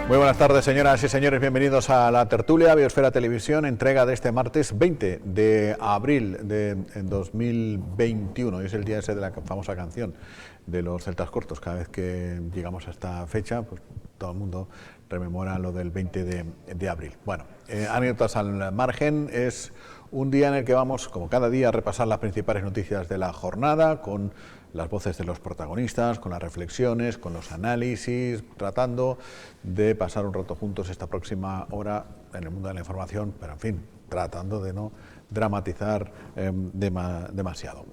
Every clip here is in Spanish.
Muy buenas tardes, señoras y señores, bienvenidos a la tertulia Biosfera Televisión, entrega de este martes 20 de abril de 2021. Es el día ese de la famosa canción de los celtas cortos. Cada vez que llegamos a esta fecha, pues todo el mundo rememora lo del 20 de abril. Bueno, anécdotas al margen, es un día en el que vamos, como cada día, a repasar las principales noticias de la jornada, con las voces de los protagonistas, con las reflexiones, con los análisis, tratando de pasar un rato juntos esta próxima hora en el mundo de la información, pero en fin, tratando de no dramatizar demasiado.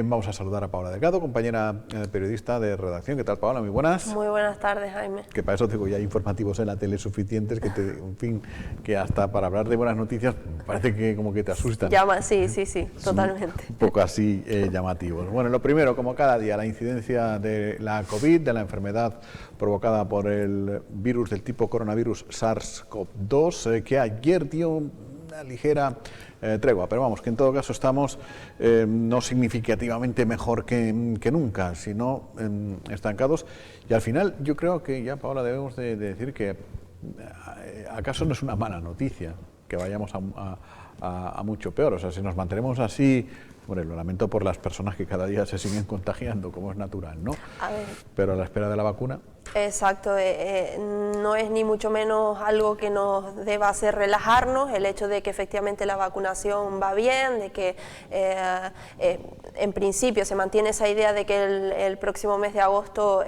Vamos a saludar a Paola Delgado, compañera periodista de redacción. ¿Qué tal, Paola? Muy buenas. Muy buenas tardes, Jaime. Que para eso digo, ya hay informativos en la tele suficientes que, en fin, que hasta para hablar de buenas noticias parece que como que te asustan. Sí, totalmente. Un poco así llamativos. Bueno, lo primero, como cada día, la incidencia de la COVID, de la enfermedad provocada por el virus del tipo coronavirus SARS-CoV-2, que ayer dio una ligera tregua, pero vamos, que en todo caso estamos no significativamente mejor que nunca, sino estancados. Y al final yo creo que ya, Paola, debemos de decir que acaso no es una mala noticia que vayamos a mucho peor. O sea, si nos mantenemos así, bueno, lo lamento por las personas que cada día se siguen contagiando, como es natural, ¿no? Pero a la espera de la vacuna. Exacto, no es ni mucho menos algo que nos deba hacer relajarnos, el hecho de que efectivamente la vacunación va bien, de que en principio se mantiene esa idea de que el próximo mes de agosto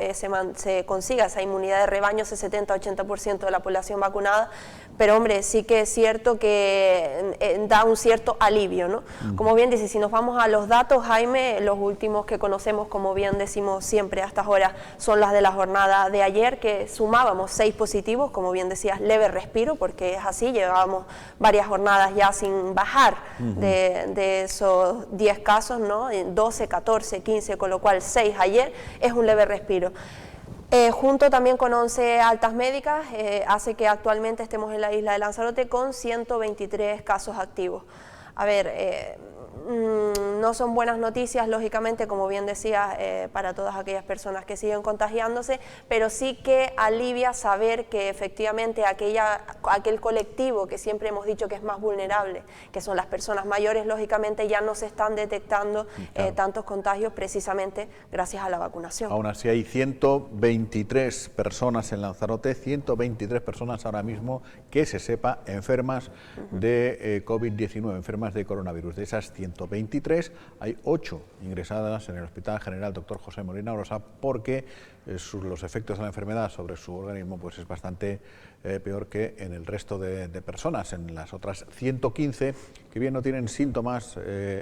se consiga esa inmunidad de rebaño, ese 70-80% de la población vacunada, pero hombre, sí que es cierto que da un cierto alivio, ¿no? Como bien dice, si nos vamos a los datos, Jaime, los últimos que conocemos, como bien decimos siempre a estas horas, son las de la jornada de ayer, que sumábamos 6 positivos, como bien decías, leve respiro, porque es así, llevábamos varias jornadas ya sin bajar de esos 10 casos, ¿no? 12, 14, 15, con lo cual 6 ayer es un leve respiro. Junto también con 11 altas médicas, hace que actualmente estemos en la isla de Lanzarote con 123 casos activos. A ver, no son buenas noticias, lógicamente, como bien decía, para todas aquellas personas que siguen contagiándose, pero sí que alivia saber que efectivamente aquel colectivo que siempre hemos dicho que es más vulnerable, que son las personas mayores, lógicamente ya no se están detectando tantos contagios precisamente gracias a la vacunación. Aún así hay 123 personas en Lanzarote, 123 personas ahora mismo que se sepa enfermas de COVID-19, enfermas de coronavirus. De esas 123, hay 8 ingresadas en el Hospital General Dr. José Molina Orosa porque los efectos de la enfermedad sobre su organismo pues es bastante peor que en el resto de personas. En las otras 115, que bien no tienen síntomas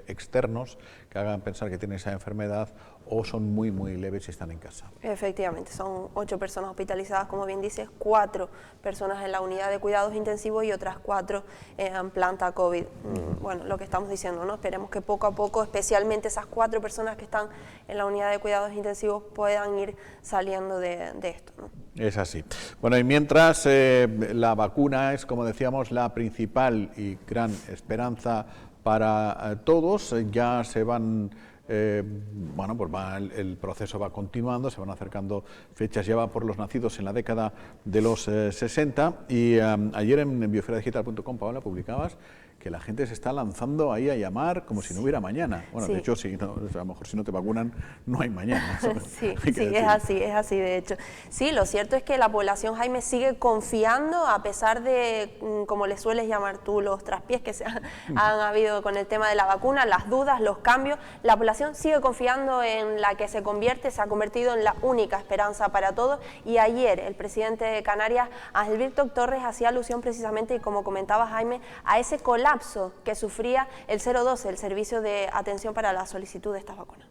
externos que hagan pensar que tienen esa enfermedad o son muy leves y están en casa. Efectivamente, son 8 personas hospitalizadas, como bien dices, 4 personas en la unidad de cuidados intensivos y otras 4 en planta COVID. Bueno, lo que estamos diciendo, ¿no? Esperemos que poco a poco, especialmente esas 4 personas que están en la unidad de cuidados intensivos, puedan ir saliendo de esto, ¿no? Es así. Bueno, y mientras la vacuna es, como decíamos, la principal y gran esperanza para todos, ya se van... bueno, pues el proceso va continuando, se van acercando fechas, ya va por los nacidos en la década de los 60 y ayer en biosferadigital.com, Paola, publicabas que la gente se está lanzando ahí a llamar como si no hubiera mañana. Bueno, de hecho, a lo mejor si no te vacunan no hay mañana. Sí, es así de hecho. Sí, lo cierto es que la población, Jaime, sigue confiando a pesar de, como le sueles llamar tú, los traspiés que han habido con el tema de la vacuna, las dudas, los cambios. La población sigue confiando en la que se ha convertido en la única esperanza para todos, y ayer el presidente de Canarias, Ángel Víctor Torres, hacía alusión precisamente, y como comentaba Jaime, a ese colapso que sufría el 012, el servicio de atención para la solicitud de estas vacunas.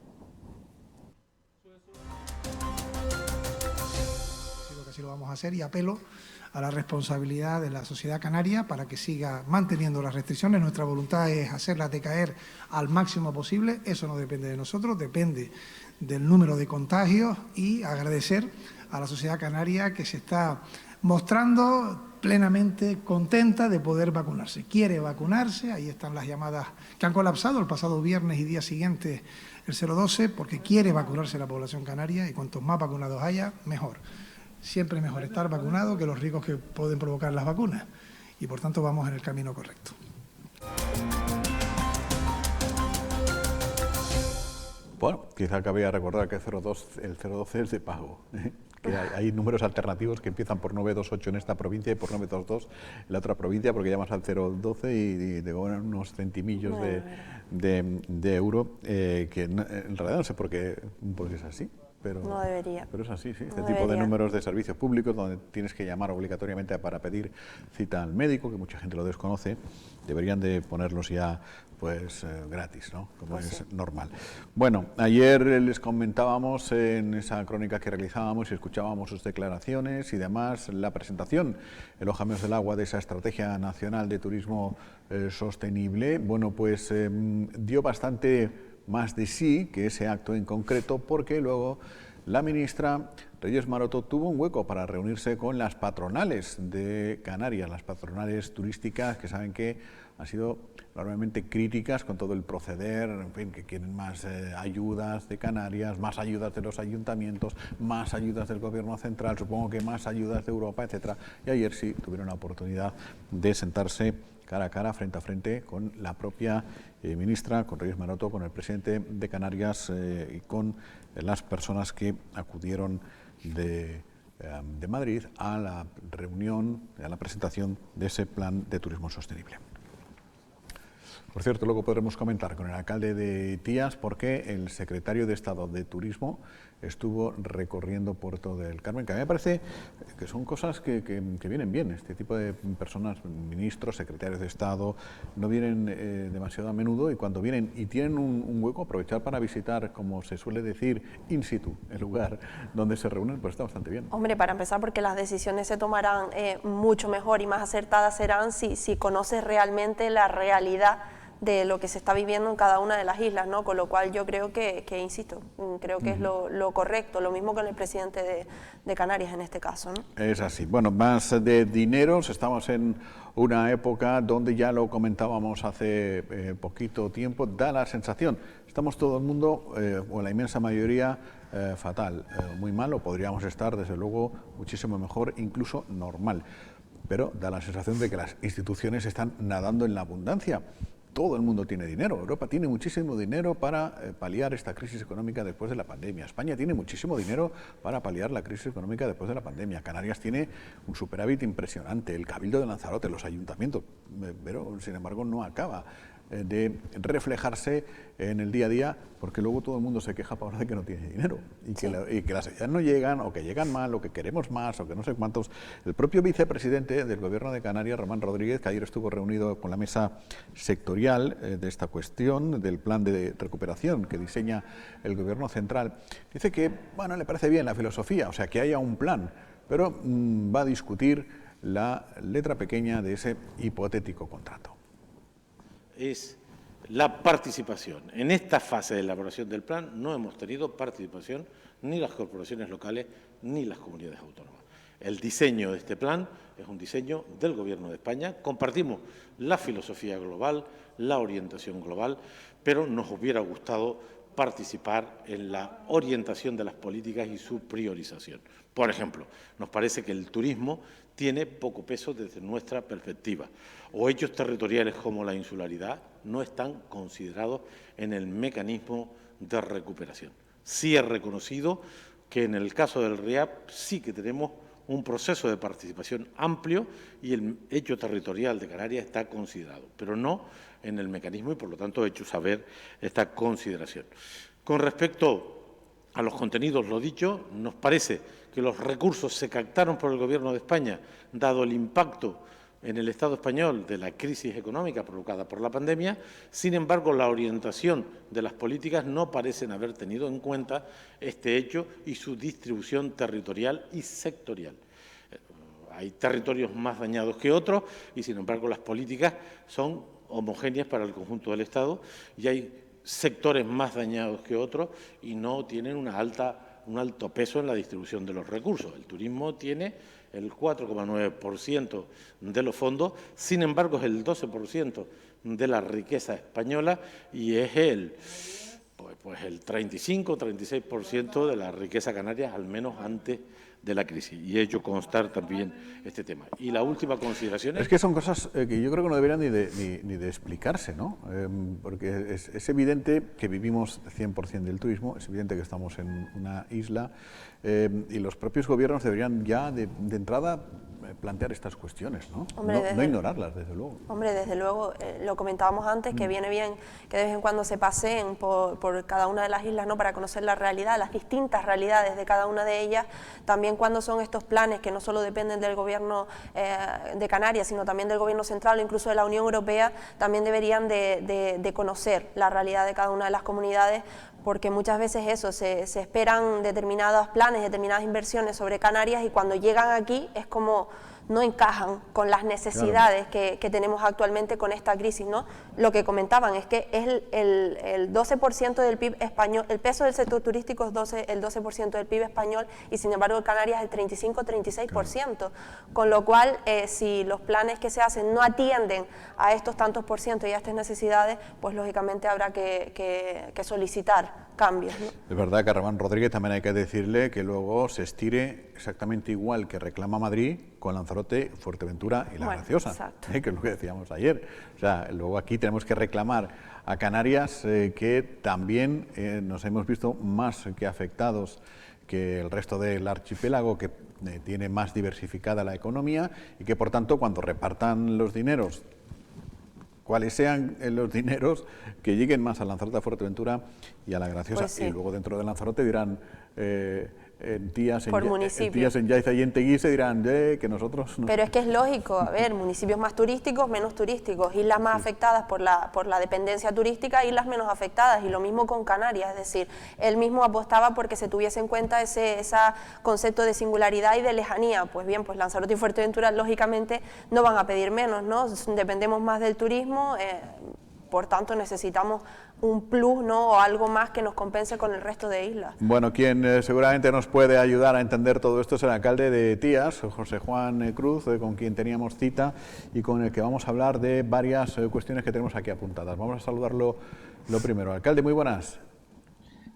Creo que así lo vamos a hacer y apelo a la responsabilidad de la sociedad canaria para que siga manteniendo las restricciones. Nuestra voluntad es hacerlas decaer al máximo posible. Eso no depende de nosotros, depende del número de contagios, y agradecer a la sociedad canaria que se está mostrando plenamente contenta de poder vacunarse. Quiere vacunarse, ahí están las llamadas que han colapsado el pasado viernes y día siguiente el 012, porque quiere vacunarse la población canaria, y cuantos más vacunados haya, mejor. siempre es mejor estar vacunado que los riesgos que pueden provocar las vacunas. Y por tanto vamos en el camino correcto. Bueno, quizá cabría recordar que el 012 es de pago, que hay números alternativos que empiezan por 928 en esta provincia y por 922 en la otra provincia, porque llamas al 012 y te cobran unos centimillos de euro, que en realidad no sé por qué es así. Pero, no debería. Pero es así, sí. Este no tipo debería. de números de servicios públicos donde tienes que llamar obligatoriamente para pedir cita al médico, que mucha gente lo desconoce, deberían de ponerlos ya pues gratis, ¿no? Como pues es sí. normal. Bueno, ayer les comentábamos en esa crónica que realizábamos y escuchábamos sus declaraciones y demás, la presentación, el Hoja Menos del Agua, de esa Estrategia Nacional de Turismo Sostenible. Bueno, pues dio bastante más de sí que ese acto en concreto, porque luego la ministra Reyes Maroto tuvo un hueco para reunirse con las patronales de Canarias, las patronales turísticas, que saben que han sido enormemente críticas con todo el proceder, en fin, que quieren más ayudas de Canarias, más ayudas de los ayuntamientos, más ayudas del gobierno central, supongo que más ayudas de Europa, etcétera. Y ayer sí tuvieron la oportunidad de sentarse cara a cara, frente a frente, con la propia ministra, con Reyes Maroto, con el presidente de Canarias y con las personas que acudieron de Madrid a la reunión, a la presentación de ese plan de turismo sostenible. Por cierto, luego podremos comentar con el alcalde de Tías porque el secretario de Estado de Turismo estuvo recorriendo Puerto del Carmen, que a mí me parece que son cosas que vienen bien. Este tipo de personas, ministros, secretarios de Estado, no vienen demasiado a menudo, y cuando vienen y tienen un hueco, aprovechar para visitar, como se suele decir, in situ, el lugar donde se reúnen, pues está bastante bien. Hombre, para empezar, porque las decisiones se tomarán mucho mejor y más acertadas serán si conoces realmente la realidad de lo que se está viviendo en cada una de las islas, ¿no? Con lo cual yo creo que insisto, creo que es lo correcto, lo mismo con el presidente de Canarias en este caso, ¿no? Es así. Bueno, más de dineros, estamos en una época donde ya lo comentábamos hace poquito tiempo, da la sensación, estamos todo el mundo, o la inmensa mayoría, fatal, muy mal, o podríamos estar desde luego muchísimo mejor, incluso normal, pero da la sensación de que las instituciones están nadando en la abundancia. Todo el mundo tiene dinero. Europa tiene muchísimo dinero para paliar esta crisis económica después de la pandemia. España tiene muchísimo dinero para paliar la crisis económica después de la pandemia. Canarias tiene un superávit impresionante. El Cabildo de Lanzarote, los ayuntamientos, pero sin embargo no acaba de reflejarse en el día a día, porque luego todo el mundo se queja para de que no tiene dinero y que las ayudas no llegan, o que llegan mal, o que queremos más, o que no sé cuántos. El propio vicepresidente del Gobierno de Canarias, Román Rodríguez, que ayer estuvo reunido con la mesa sectorial de esta cuestión, del plan de recuperación que diseña el Gobierno central, dice que, bueno, le parece bien la filosofía, o sea, que haya un plan, pero va a discutir la letra pequeña de ese hipotético contrato. Es la participación. En esta fase de elaboración del plan no hemos tenido participación ni las corporaciones locales ni las comunidades autónomas. El diseño de este plan es un diseño del Gobierno de España. Compartimos la filosofía global, la orientación global, pero nos hubiera gustado participar en la orientación de las políticas y su priorización. Por ejemplo, nos parece que el turismo tiene poco peso desde nuestra perspectiva, o hechos territoriales como la insularidad no están considerados en el mecanismo de recuperación. Sí es reconocido que en el caso del RIAP sí que tenemos un proceso de participación amplio y el hecho territorial de Canarias está considerado, pero no en el mecanismo, y por lo tanto he hecho saber esta consideración. Con respecto a los contenidos, lo dicho, nos parece que los recursos se captaron por el Gobierno de España, dado el impacto en el Estado español de la crisis económica provocada por la pandemia. Sin embargo, la orientación de las políticas no parecen haber tenido en cuenta este hecho y su distribución territorial y sectorial. Hay territorios más dañados que otros y, sin embargo, las políticas son homogéneas para el conjunto del Estado, y hay sectores más dañados que otros y no tienen un alto peso en la distribución de los recursos. El turismo tiene el 4,9% de los fondos, sin embargo es el 12% de la riqueza española y es el 35-36% de la riqueza canaria, al menos antes de la crisis, y he hecho constar también este tema. Y la última consideración es que son cosas que yo creo que no deberían ni de explicarse, ¿no? Porque es evidente que vivimos 100% del turismo, es evidente que estamos en una isla y los propios gobiernos deberían ya de entrada plantear estas cuestiones, ¿no? Hombre, No ignorarlas, desde luego. Hombre, desde luego, lo comentábamos antes, que viene bien que de vez en cuando se paseen por cada una de las islas, ¿no?, para conocer la realidad, las distintas realidades de cada una de ellas. También cuando son estos planes que no solo dependen del gobierno de Canarias, sino también del gobierno central o incluso de la Unión Europea, también deberían de conocer la realidad de cada una de las comunidades, porque muchas veces eso, se esperan determinados planes, determinadas inversiones sobre Canarias y cuando llegan aquí es como no encajan con las necesidades que tenemos actualmente con esta crisis, ¿no? Lo que comentaban es que es el 12% del PIB español, el peso del sector turístico es el 12% del PIB español y sin embargo en Canarias el 35-36%, con lo cual si los planes que se hacen no atienden a estos tantos por ciento y a estas necesidades, pues lógicamente habrá que solicitar cambios, ¿no? Es verdad que a Ramón Rodríguez también hay que decirle que luego se estire exactamente igual que reclama Madrid con Lanzarote, Fuerteventura y La Graciosa, que es lo que decíamos ayer. O sea, luego aquí tenemos que reclamar a Canarias que también nos hemos visto más que afectados que el resto del archipiélago, que tiene más diversificada la economía y que por tanto cuando repartan los dineros, cuáles sean los dineros, que lleguen más a Lanzarote, a Fuerteventura y a La Graciosa. Pues sí. Y luego dentro de Lanzarote dirán, en Tías, en Yaiza y en Teguise dirán que nosotros... No. Pero es que es lógico, a ver, municipios más turísticos, menos turísticos, islas más afectadas por la dependencia turística, islas menos afectadas, y lo mismo con Canarias, es decir, él mismo apostaba porque se tuviese en cuenta ese concepto de singularidad y de lejanía. Pues bien, pues Lanzarote y Fuerteventura lógicamente no van a pedir menos, ¿no? Dependemos más del turismo, por tanto necesitamos un plus, ¿no?, o algo más que nos compense con el resto de islas. Bueno, quien seguramente nos puede ayudar a entender todo esto es el alcalde de Tías, José Juan Cruz, con quien teníamos cita y con el que vamos a hablar de varias cuestiones que tenemos aquí apuntadas. Vamos a saludarlo lo primero. Alcalde, muy buenas.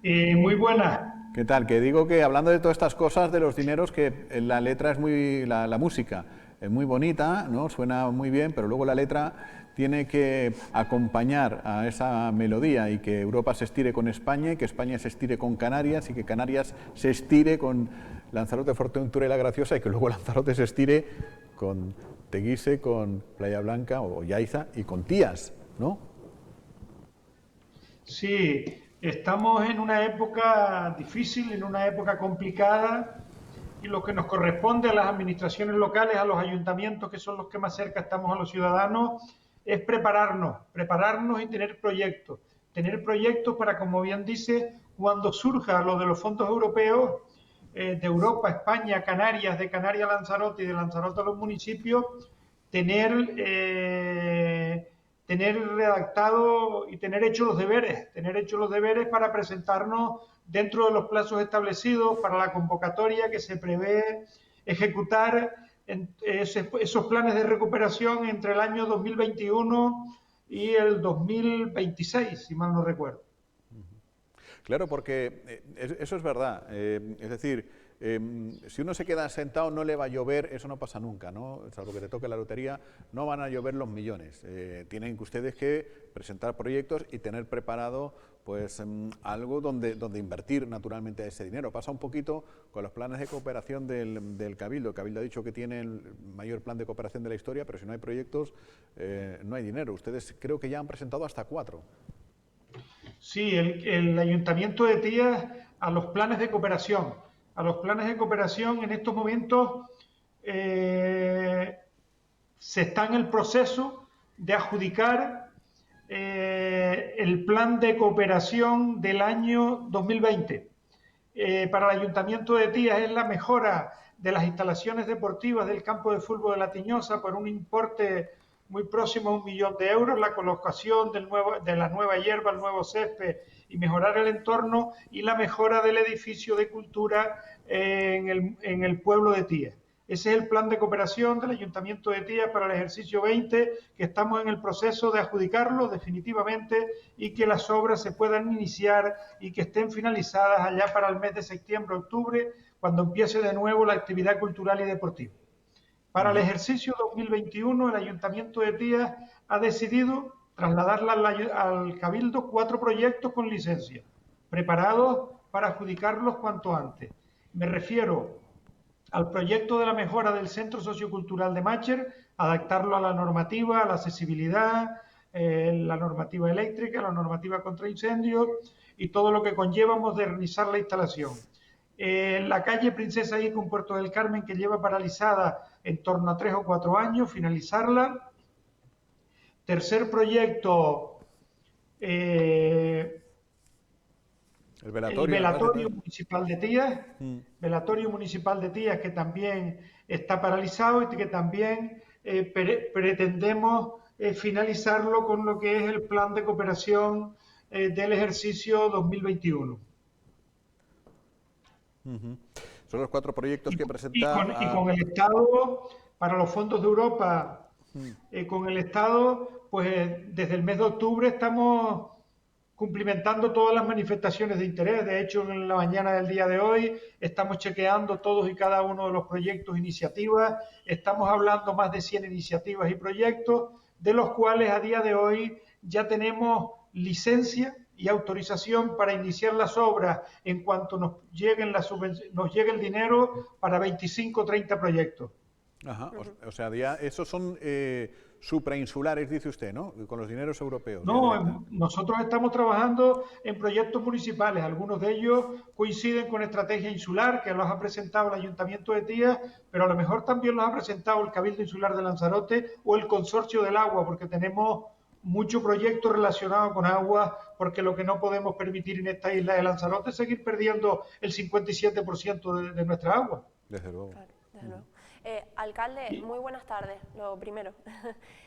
Muy buenas. ¿Qué tal? Que digo que hablando de todas estas cosas, de los dineros, que la letra es muy... la música es muy bonita, ¿no? Suena muy bien, pero luego la letra tiene que acompañar a esa melodía y que Europa se estire con España y que España se estire con Canarias y que Canarias se estire con Lanzarote, Fuerteventura y La Graciosa y que luego Lanzarote se estire con Teguise, con Playa Blanca o Yaiza y con Tías, ¿no? Sí, estamos en una época difícil, en una época complicada y lo que nos corresponde a las administraciones locales, a los ayuntamientos, que son los que más cerca estamos a los ciudadanos, es prepararnos y tener proyectos para, como bien dice, cuando surja lo de los fondos europeos, de Europa, España, Canarias, de Canarias a Lanzarote y de Lanzarote a los municipios, tener redactado y tener hechos los deberes para presentarnos dentro de los plazos establecidos para la convocatoria que se prevé ejecutar esos planes de recuperación entre el año 2021 y el 2026, si mal no recuerdo. Claro, porque eso es verdad. Es decir, si uno se queda sentado no le va a llover, eso no pasa nunca, ¿no? Salvo que te toque la lotería, no van a llover los millones. Tienen que ustedes que presentar proyectos y tener preparado pues algo donde invertir naturalmente ese dinero. Pasa un poquito con los planes de cooperación del Cabildo. El Cabildo ha dicho que tiene el mayor plan de cooperación de la historia, pero si no hay proyectos, no hay dinero. Ustedes creo que ya han presentado hasta 4. Sí, el Ayuntamiento de Tías a los planes de cooperación. En estos momentos se está en el proceso de adjudicar el plan de cooperación del año 2020. Para el Ayuntamiento de Tías es la mejora de las instalaciones deportivas del campo de fútbol de La Tiñosa por un importe muy próximo a 1 millón de euros, la colocación de la nueva hierba, el nuevo césped y mejorar el entorno, y la mejora del edificio de cultura en el pueblo de Tías. Ese es el plan de cooperación del Ayuntamiento de Tías para el ejercicio 20, que estamos en el proceso de adjudicarlo definitivamente y que las obras se puedan iniciar y que estén finalizadas allá para el mes de septiembre, octubre, cuando empiece de nuevo la actividad cultural y deportiva. Para el ejercicio 2021, el Ayuntamiento de Tías ha decidido trasladarla al Cabildo 4 proyectos con licencia, preparados para adjudicarlos cuanto antes. Me refiero al proyecto de la mejora del Centro Sociocultural de Mácher, adaptarlo a la normativa, a la accesibilidad, la normativa eléctrica, la normativa contra incendios y todo lo que conlleva modernizar la instalación. La calle Princesa Ica, en Puerto del Carmen, que lleva paralizada en torno a 3 o 4 años, finalizarla. Tercer proyecto, el velatorio municipal de Tías, velatorio municipal de Tías, que también está paralizado y que también pretendemos finalizarlo con lo que es el plan de cooperación del ejercicio 2021. Son los 4 proyectos que presenta... Y con el Estado, para los fondos de Europa, con el Estado, pues desde el mes de octubre estamos cumplimentando todas las manifestaciones de interés. De hecho, en la mañana del día de hoy estamos chequeando todos y cada uno de los proyectos, iniciativas. Estamos hablando más de 100 iniciativas y proyectos, de los cuales a día de hoy ya tenemos licencia y autorización para iniciar las obras en cuanto nos llegue el dinero para 25 o 30 proyectos. Ajá, o sea, ya esos son suprainsulares, dice usted, ¿no? Con los dineros europeos. No, nosotros estamos trabajando en proyectos municipales. Algunos de ellos coinciden con estrategia insular, que los ha presentado el Ayuntamiento de Tías, pero a lo mejor también los ha presentado el Cabildo Insular de Lanzarote o el Consorcio del Agua, porque tenemos mucho proyecto relacionado con agua, porque lo que no podemos permitir en esta isla de Lanzarote es seguir perdiendo el 57% de nuestra agua. Desde luego. Claro, desde luego. Alcalde, muy buenas tardes, lo primero.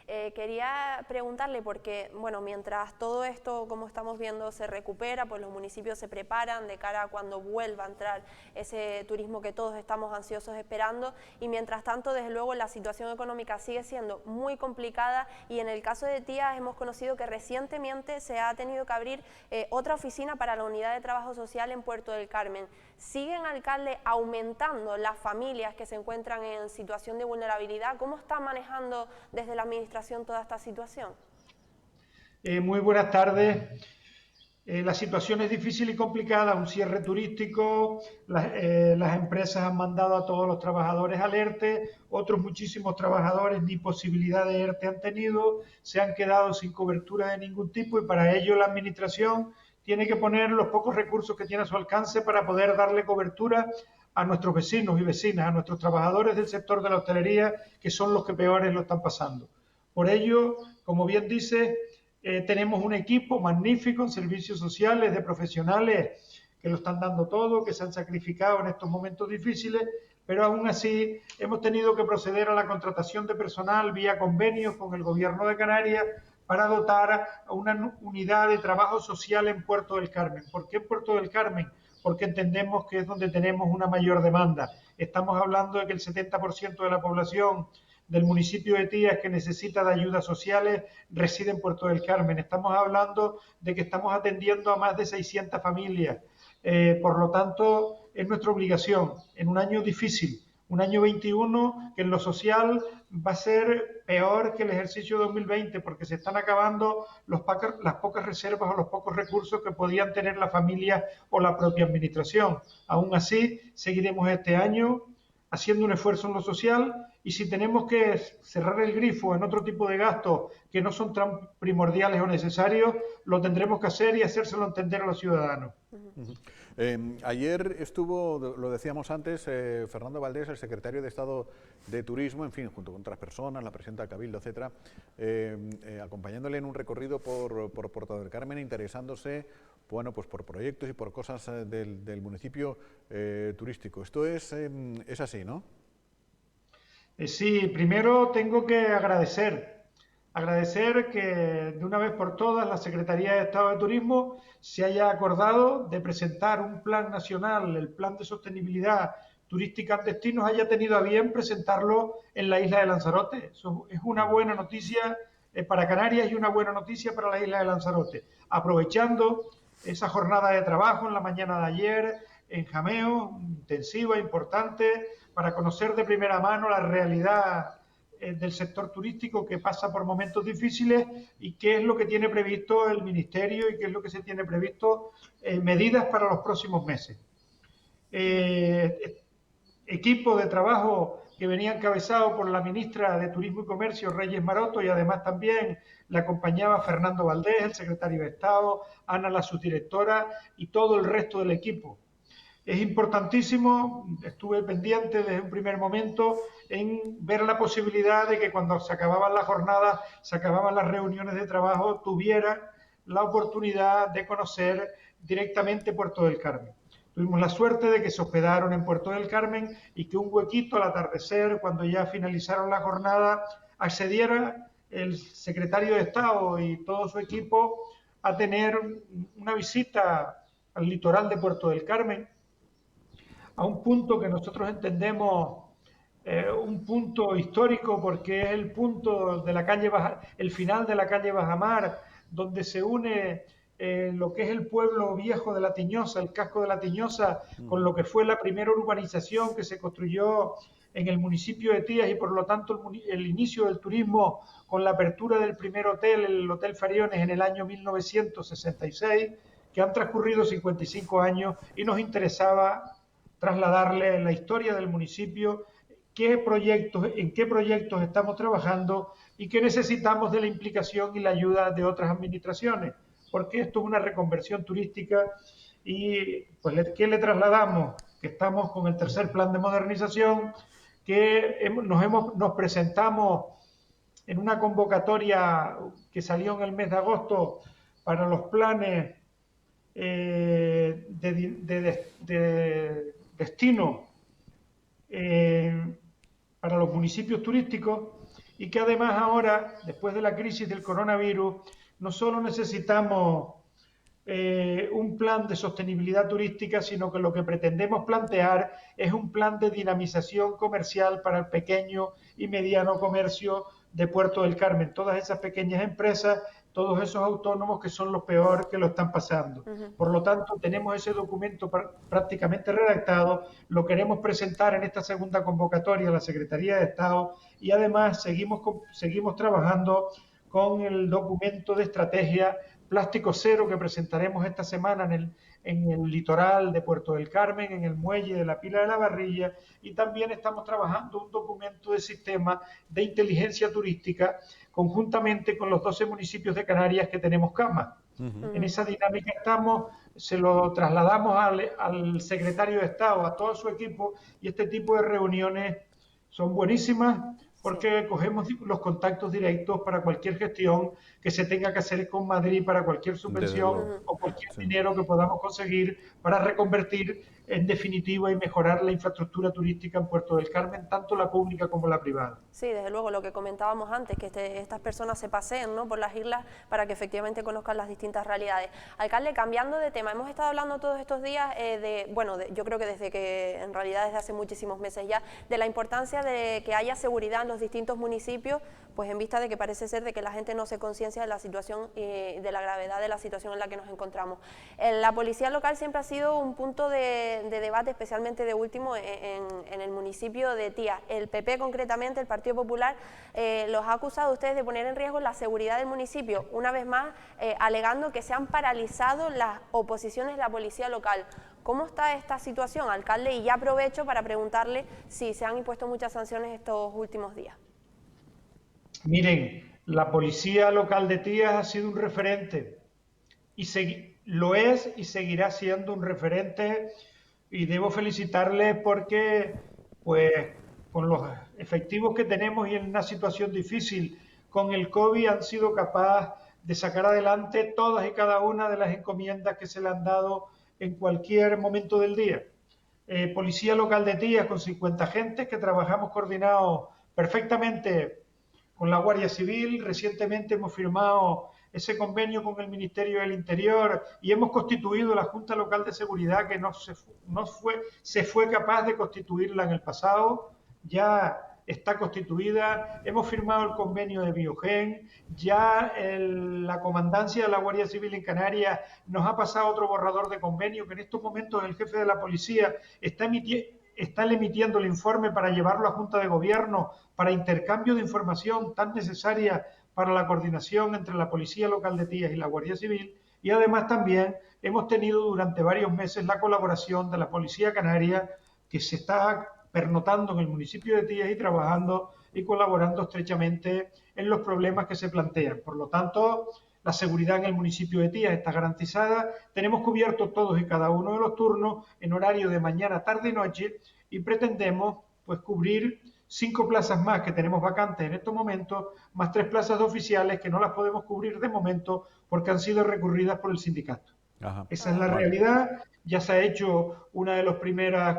Quería preguntarle porque, bueno, mientras todo esto, como estamos viendo, se recupera, pues los municipios se preparan de cara a cuando vuelva a entrar ese turismo que todos estamos ansiosos esperando, y mientras tanto, desde luego, la situación económica sigue siendo muy complicada, y en el caso de Tías hemos conocido que recientemente se ha tenido que abrir otra oficina para la unidad de trabajo social en Puerto del Carmen. ¿Siguen, alcalde, aumentando las familias que se encuentran en situación de vulnerabilidad? ¿Cómo está manejando desde la administración toda esta situación? Muy buenas tardes. La situación es difícil y complicada, un cierre turístico, las empresas han mandado a todos los trabajadores al ERTE, otros muchísimos trabajadores ni posibilidad de ERTE han tenido, se han quedado sin cobertura de ningún tipo, y para ello la administración tiene que poner los pocos recursos que tiene a su alcance para poder darle cobertura a nuestros vecinos y vecinas, a nuestros trabajadores del sector de la hostelería, que son los que peores lo están pasando. Por ello, como bien dice, tenemos un equipo magnífico en servicios sociales de profesionales que lo están dando todo, que se han sacrificado en estos momentos difíciles, pero aún así hemos tenido que proceder a la contratación de personal vía convenios con el Gobierno de Canarias para dotar a una unidad de trabajo social en Puerto del Carmen. ¿Por qué Puerto del Carmen? Porque entendemos que es donde tenemos una mayor demanda. Estamos hablando de que el 70% de la población del municipio de Tías que necesita de ayudas sociales reside en Puerto del Carmen. Estamos hablando de que estamos atendiendo a más de 600 familias. Por lo tanto, es nuestra obligación en un año difícil, un año 21 que en lo social va a ser peor que el ejercicio 2020 porque se están acabando las pocas reservas o los pocos recursos que podían tener la familia o la propia administración. Aún así, seguiremos este año haciendo un esfuerzo en lo social, y si tenemos que cerrar el grifo en otro tipo de gastos que no son tan primordiales o necesarios, lo tendremos que hacer y hacérselo entender a los ciudadanos. Ayer estuvo, lo decíamos antes, Fernando Valdés, el secretario de Estado de Turismo, en fin, junto con otras personas, la presidenta del Cabildo, etcétera, acompañándole en un recorrido por Puerto del Carmen, interesándose, bueno, pues por proyectos y por cosas del municipio turístico. Esto es así, ¿no? Sí, primero tengo que agradecer que de una vez por todas la Secretaría de Estado de Turismo se haya acordado de presentar un plan nacional, el Plan de Sostenibilidad Turística en Destinos, haya tenido a bien presentarlo en la isla de Lanzarote. Eso es una buena noticia para Canarias y una buena noticia para la isla de Lanzarote. Aprovechando esa jornada de trabajo en la mañana de ayer, en Jameo, intensiva, importante, para conocer de primera mano la realidad del sector turístico, que pasa por momentos difíciles, y qué es lo que tiene previsto el Ministerio y qué es lo que se tiene previsto, medidas para los próximos meses. Equipo de trabajo que venía encabezado por la ministra de Turismo y Comercio, Reyes Maroto, y además también le acompañaba Fernando Valdés, el secretario de Estado, Ana, la subdirectora, y todo el resto del equipo. Es importantísimo, estuve pendiente desde un primer momento en ver la posibilidad de que cuando se acababan las jornadas, se acababan las reuniones de trabajo, tuviera la oportunidad de conocer directamente Puerto del Carmen. Tuvimos la suerte de que se hospedaron en Puerto del Carmen y que un huequito al atardecer, cuando ya finalizaron la jornada, accediera el secretario de Estado y todo su equipo a tener una visita al litoral de Puerto del Carmen, a un punto que nosotros entendemos un punto histórico, porque es el punto de la calle el final de la calle Bajamar, donde se une lo que es el pueblo viejo de La Tiñosa, el casco de La Tiñosa, con lo que fue la primera urbanización que se construyó en el municipio de Tías, y por lo tanto el inicio del turismo con la apertura del primer hotel, el Hotel Fariones, en el año 1966, que han transcurrido 55 años, y nos interesaba trasladarle la historia del municipio, en qué proyectos estamos trabajando y qué necesitamos de la implicación y la ayuda de otras administraciones, porque esto es una reconversión turística. Y pues, ¿qué le trasladamos? Que estamos con el tercer plan de modernización, que nos presentamos en una convocatoria que salió en el mes de agosto para los planes de destino para los municipios turísticos, y que además ahora, después de la crisis del coronavirus, no solo necesitamos un plan de sostenibilidad turística, sino que lo que pretendemos plantear es un plan de dinamización comercial para el pequeño y mediano comercio de Puerto del Carmen, todas esas pequeñas empresas, todos esos autónomos que son los peores que lo están pasando. Por lo tanto, tenemos ese documento prácticamente redactado, lo queremos presentar en esta segunda convocatoria a la Secretaría de Estado, y además seguimos trabajando con el documento de estrategia Plástico Cero, que presentaremos esta semana en el litoral de Puerto del Carmen, en el muelle de la Pila de la Barrilla, y también estamos trabajando un documento de sistema de inteligencia turística conjuntamente con los 12 municipios de Canarias que tenemos CAMA. En esa dinámica estamos, se lo trasladamos al secretario de Estado, a todo su equipo, y este tipo de reuniones son buenísimas, porque cogemos los contactos directos para cualquier gestión que se tenga que hacer con Madrid, para cualquier subvención o cualquier dinero que podamos conseguir para reconvertir en definitiva y mejorar la infraestructura turística en Puerto del Carmen, tanto la pública como la privada. Sí, desde luego, lo que comentábamos antes, que estas personas se paseen, ¿no?, por las islas para que efectivamente conozcan las distintas realidades. Alcalde, cambiando de tema, hemos estado hablando todos estos días yo creo que desde hace muchísimos meses ya, de la importancia de que haya seguridad en los distintos municipios, pues en vista de que parece ser de que la gente no se conciencia de la situación y de la gravedad de la situación en la que nos encontramos. La policía local siempre ha sido un punto de debate, especialmente de último en el municipio de Tías. El PP concretamente, el Partido Popular, los ha acusado a ustedes de poner en riesgo la seguridad del municipio, una vez más alegando que se han paralizado las oposiciones de la policía local. ¿Cómo está esta situación, alcalde? Y ya aprovecho para preguntarle si se han impuesto muchas sanciones estos últimos días. Miren, la policía local de Tías ha sido un referente, y lo es y seguirá siendo un referente, y debo felicitarle porque, pues, con los efectivos que tenemos y en una situación difícil con el COVID, han sido capaces de sacar adelante todas y cada una de las encomiendas que se le han dado en cualquier momento del día. Policía local de Tías con 50 agentes que trabajamos coordinados perfectamente con la Guardia Civil. Recientemente hemos firmado ese convenio con el Ministerio del Interior y hemos constituido la Junta Local de Seguridad, que se fue capaz de constituirla en el pasado. Ya está constituida, hemos firmado el convenio de Biogen, ya la comandancia de la Guardia Civil en Canarias nos ha pasado otro borrador de convenio que en estos momentos el jefe de la policía está emitiendo el informe para llevarlo a Junta de Gobierno para intercambio de información tan necesaria para la coordinación entre la Policía Local de Tías y la Guardia Civil, y además también hemos tenido durante varios meses la colaboración de la Policía Canaria, que se está pernotando en el municipio de Tías y trabajando y colaborando estrechamente en los problemas que se plantean. Por lo tanto, la seguridad en el municipio de Tías está garantizada. Tenemos cubierto todos y cada uno de los turnos en horario de mañana, tarde y noche, y pretendemos pues cubrir 5 plazas más que tenemos vacantes en estos momentos, más 3 plazas de oficiales que no las podemos cubrir de momento porque han sido recurridas por el sindicato. Ajá. Esa es la realidad. Ya se ha hecho uno de los primeros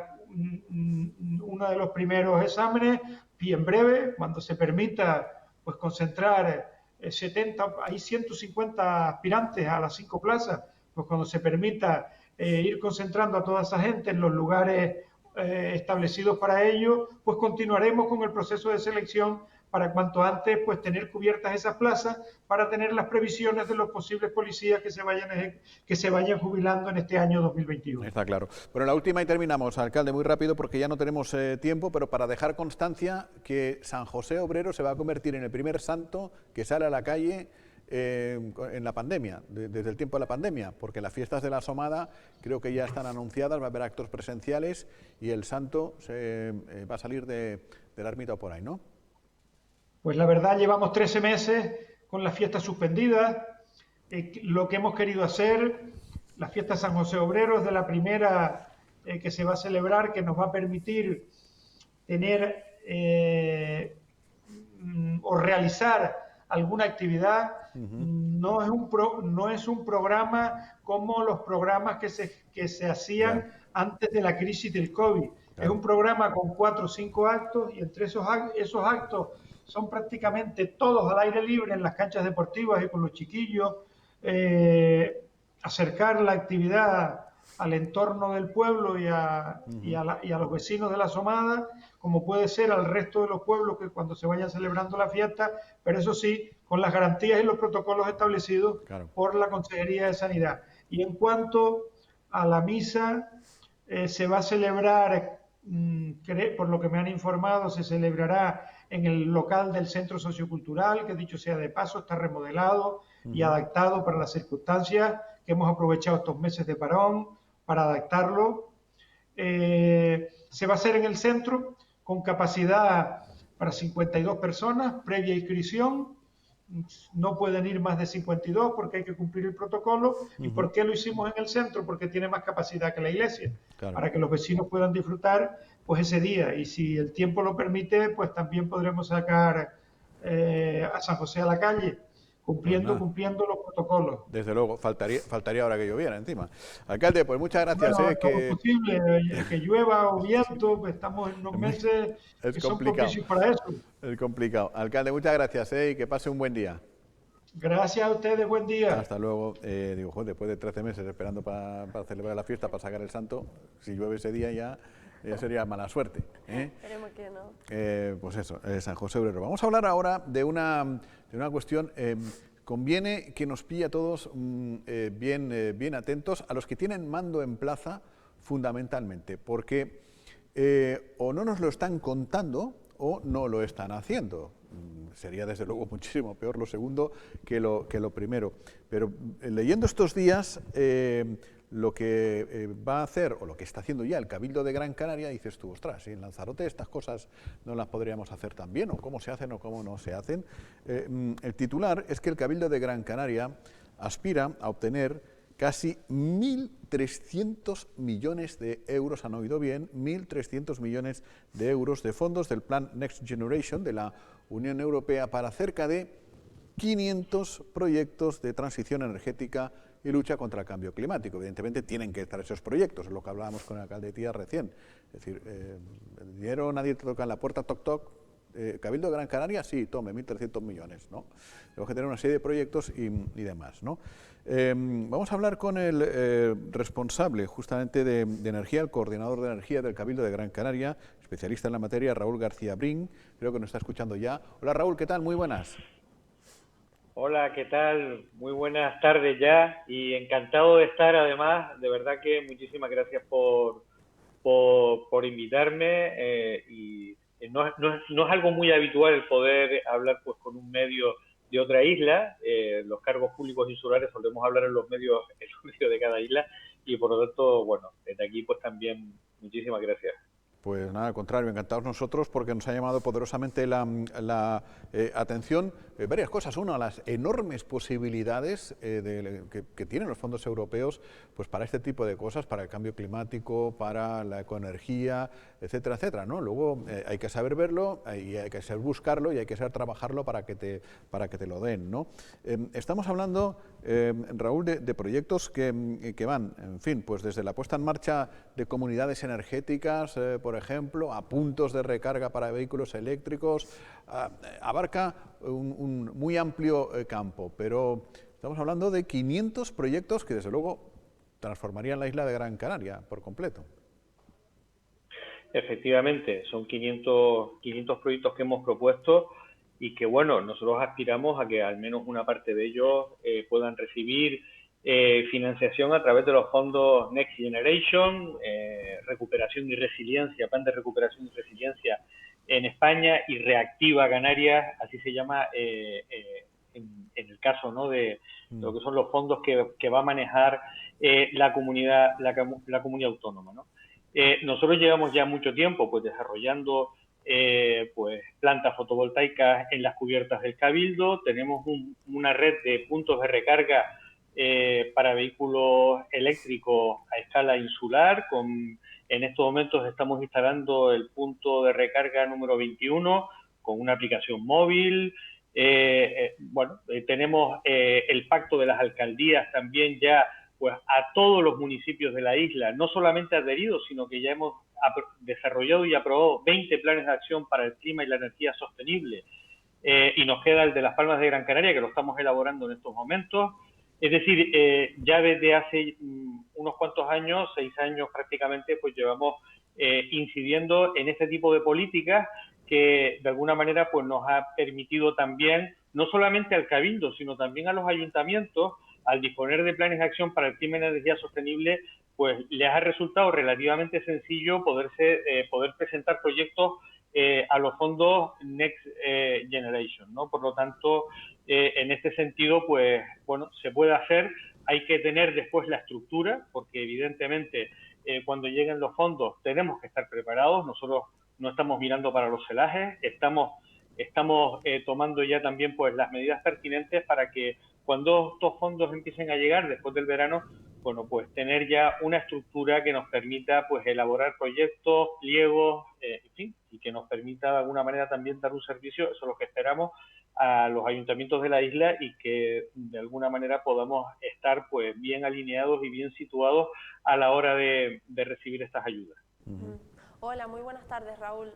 exámenes, y en breve, cuando se permita pues concentrar 150 aspirantes a las 5 plazas, pues cuando se permita ir concentrando a toda esa gente en los lugares establecidos para ello, pues continuaremos con el proceso de selección para cuanto antes pues tener cubiertas esas plazas para tener las previsiones de los posibles policías que se vayan jubilando en este año 2021. Está claro. Bueno, la última y terminamos, alcalde, muy rápido porque ya no tenemos tiempo, pero para dejar constancia que San José Obrero se va a convertir en el primer santo que sale a la calle en la pandemia, desde el tiempo de la pandemia, porque las fiestas de la Asomada creo que ya están anunciadas, va a haber actos presenciales y el santo va a salir de la ermita o por ahí, ¿no? Pues la verdad llevamos 13 meses con las fiestas suspendidas. Lo que hemos querido hacer, la fiesta San José Obrero es de la primera que se va a celebrar, que nos va a permitir tener o realizar alguna actividad. No es un programa como los programas que se hacían antes de la crisis del COVID. Es un programa con 4 o 5 actos y entre esos actos son prácticamente todos al aire libre en las canchas deportivas y con los chiquillos, acercar la actividad al entorno del pueblo y a los vecinos de la Asomada, como puede ser al resto de los pueblos que cuando se vayan celebrando la fiesta, pero eso sí, con las garantías y los protocolos establecidos por la Consejería de Sanidad. Y en cuanto a la misa, se va a celebrar, por lo que me han informado, se celebrará en el local del Centro Sociocultural, que dicho sea de paso, está remodelado y adaptado para las circunstancias, que hemos aprovechado estos meses de parón para adaptarlo. Se va a hacer en el centro, con capacidad para 52 personas, previa inscripción. No pueden ir más de 52 porque hay que cumplir el protocolo. ¿Y por qué lo hicimos en el centro? Porque tiene más capacidad que la iglesia, para que los vecinos puedan disfrutar pues ese día. Y si el tiempo lo permite, pues también podremos sacar a San José a la calle, cumpliendo los protocolos. Desde luego, faltaría ahora que lloviera encima. Alcalde, pues muchas gracias. Bueno, todo es posible, que llueva o viento, pues estamos en unos meses que son propicios para eso. Es complicado. Alcalde, muchas gracias y que pase un buen día. Gracias a ustedes, buen día. Hasta luego. Después de 13 meses esperando para celebrar la fiesta, para sacar el santo, si llueve ese día ya sería mala suerte. Esperemos que no. Pues eso, San José Obrero. Vamos a hablar ahora de una cuestión. Conviene que nos pille a todos bien atentos, a los que tienen mando en plaza fundamentalmente, porque o no nos lo están contando o no lo están haciendo. Sería desde luego muchísimo peor lo segundo que lo primero. Pero leyendo estos días lo que va a hacer, o lo que está haciendo ya el Cabildo de Gran Canaria, dices tú, ostras, si en Lanzarote estas cosas no las podríamos hacer tan bien, o cómo se hacen o cómo no se hacen. El titular es que el Cabildo de Gran Canaria aspira a obtener casi 1.300 millones de euros, han oído bien, 1.300 millones de euros de fondos del plan Next Generation de la Unión Europea para cerca de 500 proyectos de transición energética y lucha contra el cambio climático. Evidentemente tienen que estar esos proyectos, es lo que hablábamos con el alcalde de Tías recién. Es decir, el dinero nadie te toca en la puerta, toc toc. Cabildo de Gran Canaria, sí, tome, 1.300 millones, ¿no? Tenemos que tener una serie de proyectos y demás, ¿no? Vamos a hablar con el responsable justamente de energía, el coordinador de energía del Cabildo de Gran Canaria, especialista en la materia, Raúl García Brin, creo que nos está escuchando ya. Hola Raúl, ¿qué tal? Muy buenas. Hola, ¿qué tal? Muy buenas tardes ya y encantado de estar además, de verdad que muchísimas gracias por invitarme y no es algo muy habitual el poder hablar pues con un medio de otra isla. Los cargos públicos insulares solemos hablar en los medios de cada isla y por lo tanto, bueno, desde aquí pues también muchísimas gracias. Pues nada, al contrario, encantados nosotros porque nos ha llamado poderosamente la atención varias cosas. Una, las enormes posibilidades que tienen los fondos europeos pues para este tipo de cosas, para el cambio climático, para la ecoenergía, etcétera, etcétera, ¿no? Luego hay que saber verlo, y hay que saber buscarlo y hay que saber trabajarlo para que te lo den, ¿no? Estamos hablando, Raúl, de proyectos que van, en fin, pues desde la puesta en marcha de comunidades energéticas, por ejemplo, a puntos de recarga para vehículos eléctricos, abarca un muy amplio campo, pero estamos hablando de 500 proyectos que desde luego transformarían la isla de Gran Canaria por completo. Efectivamente, son 500 proyectos que hemos propuesto y que, bueno, nosotros aspiramos a que al menos una parte de ellos puedan recibir financiación a través de los fondos Next Generation, recuperación y resiliencia, plan de recuperación y resiliencia en España y Reactiva Canarias, así se llama en el caso, ¿no?, de lo que son los fondos que va a manejar la comunidad autónoma, ¿no? Nosotros llevamos ya mucho tiempo pues desarrollando pues plantas fotovoltaicas en las cubiertas del Cabildo. Tenemos una red de puntos de recarga para vehículos eléctricos a escala insular. En estos momentos estamos instalando el punto de recarga número 21 con una aplicación móvil. Tenemos el pacto de las alcaldías también ya pues a todos los municipios de la isla, no solamente adheridos, sino que ya hemos desarrollado y aprobado 20 planes de acción para el clima y la energía sostenible, y nos queda el de Las Palmas de Gran Canaria, que lo estamos elaborando en estos momentos. Es decir, ya desde hace unos cuantos años, 6 años prácticamente, pues llevamos incidiendo en este tipo de políticas que de alguna manera pues nos ha permitido también, no solamente al Cabildo, sino también a los ayuntamientos, al disponer de planes de acción para el clima y la energía sostenible, pues les ha resultado relativamente sencillo poder presentar proyectos a los fondos Next Generation, ¿no? Por lo tanto, en este sentido, pues bueno, se puede hacer. Hay que tener después la estructura, porque evidentemente cuando lleguen los fondos tenemos que estar preparados. Nosotros no estamos mirando para los celajes, estamos tomando ya también pues las medidas pertinentes para que cuando estos fondos empiecen a llegar después del verano, bueno, pues tener ya una estructura que nos permita pues elaborar proyectos, pliegos, en fin, y que nos permita de alguna manera también dar un servicio, eso es lo que esperamos, a los ayuntamientos de la isla y que de alguna manera podamos estar pues bien alineados y bien situados a la hora de recibir estas ayudas. Hola, muy buenas tardes, Raúl.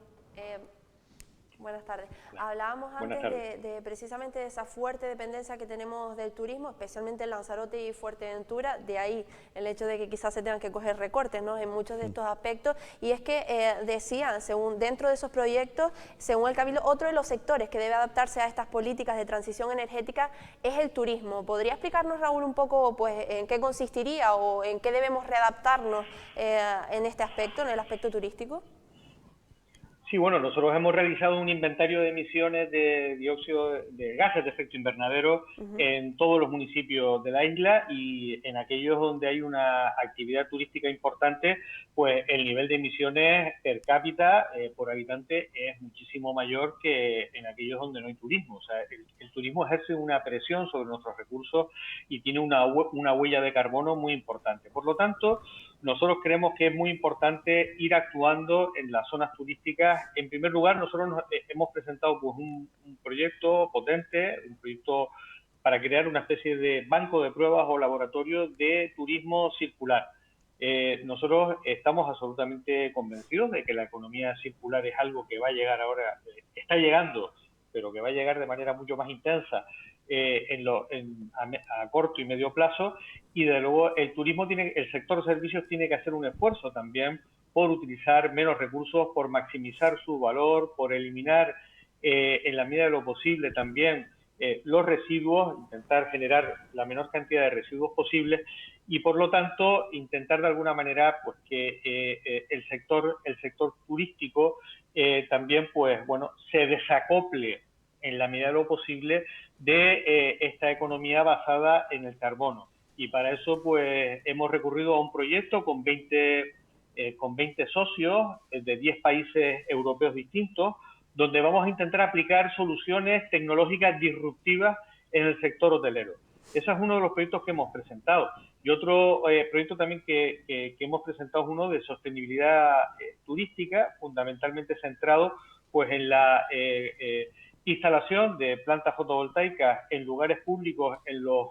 Buenas tardes. Hablábamos antes de precisamente de esa fuerte dependencia que tenemos del turismo, especialmente en Lanzarote y Fuerteventura, de ahí el hecho de que quizás se tengan que coger recortes, ¿no?, en muchos de estos aspectos, y es que decían, según dentro de esos proyectos, según el Cabildo, otro de los sectores que debe adaptarse a estas políticas de transición energética es el turismo. ¿Podría explicarnos, Raúl, un poco pues en qué consistiría o en qué debemos readaptarnos en este aspecto, en el aspecto turístico? Sí, bueno, nosotros hemos realizado un inventario de emisiones de dióxido de gases de efecto invernadero en todos los municipios de la isla, y en aquellos donde hay una actividad turística importante, pues el nivel de emisiones per cápita por habitante es muchísimo mayor que en aquellos donde no hay turismo. O sea, el turismo ejerce una presión sobre nuestros recursos y tiene una huella de carbono muy importante. Por lo tanto, nosotros creemos que es muy importante ir actuando en las zonas turísticas. En primer lugar, nosotros hemos presentado pues, un proyecto potente, un proyecto para crear una especie de banco de pruebas o laboratorio de turismo circular. Nosotros estamos absolutamente convencidos de que la economía circular es algo que va a llegar ahora, está llegando, pero que va a llegar de manera mucho más intensa a corto y medio plazo, y de luego el turismo el sector servicios tiene que hacer un esfuerzo también por utilizar menos recursos, por maximizar su valor, por eliminar en la medida de lo posible también los residuos, intentar generar la menor cantidad de residuos posible y por lo tanto intentar de alguna manera pues que el sector turístico también pues bueno se desacople en la medida de lo posible de esta economía basada en el carbono. Y para eso pues hemos recurrido a un proyecto con 20 socios de 10 países europeos distintos, donde vamos a intentar aplicar soluciones tecnológicas disruptivas en el sector hotelero. Ese es uno de los proyectos que hemos presentado. Y otro proyecto también que hemos presentado es uno de sostenibilidad turística, fundamentalmente centrado pues en la instalación de plantas fotovoltaicas en lugares públicos, en los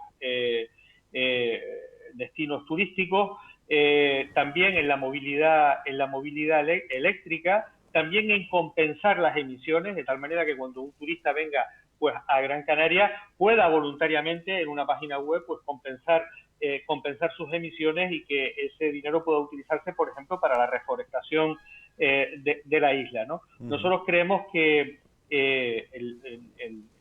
destinos turísticos, también en la movilidad eléctrica, también en compensar las emisiones, de tal manera que cuando un turista venga pues a Gran Canaria pueda voluntariamente en una página web pues compensar sus emisiones y que ese dinero pueda utilizarse, por ejemplo, para la reforestación de la isla, ¿no? Nosotros creemos que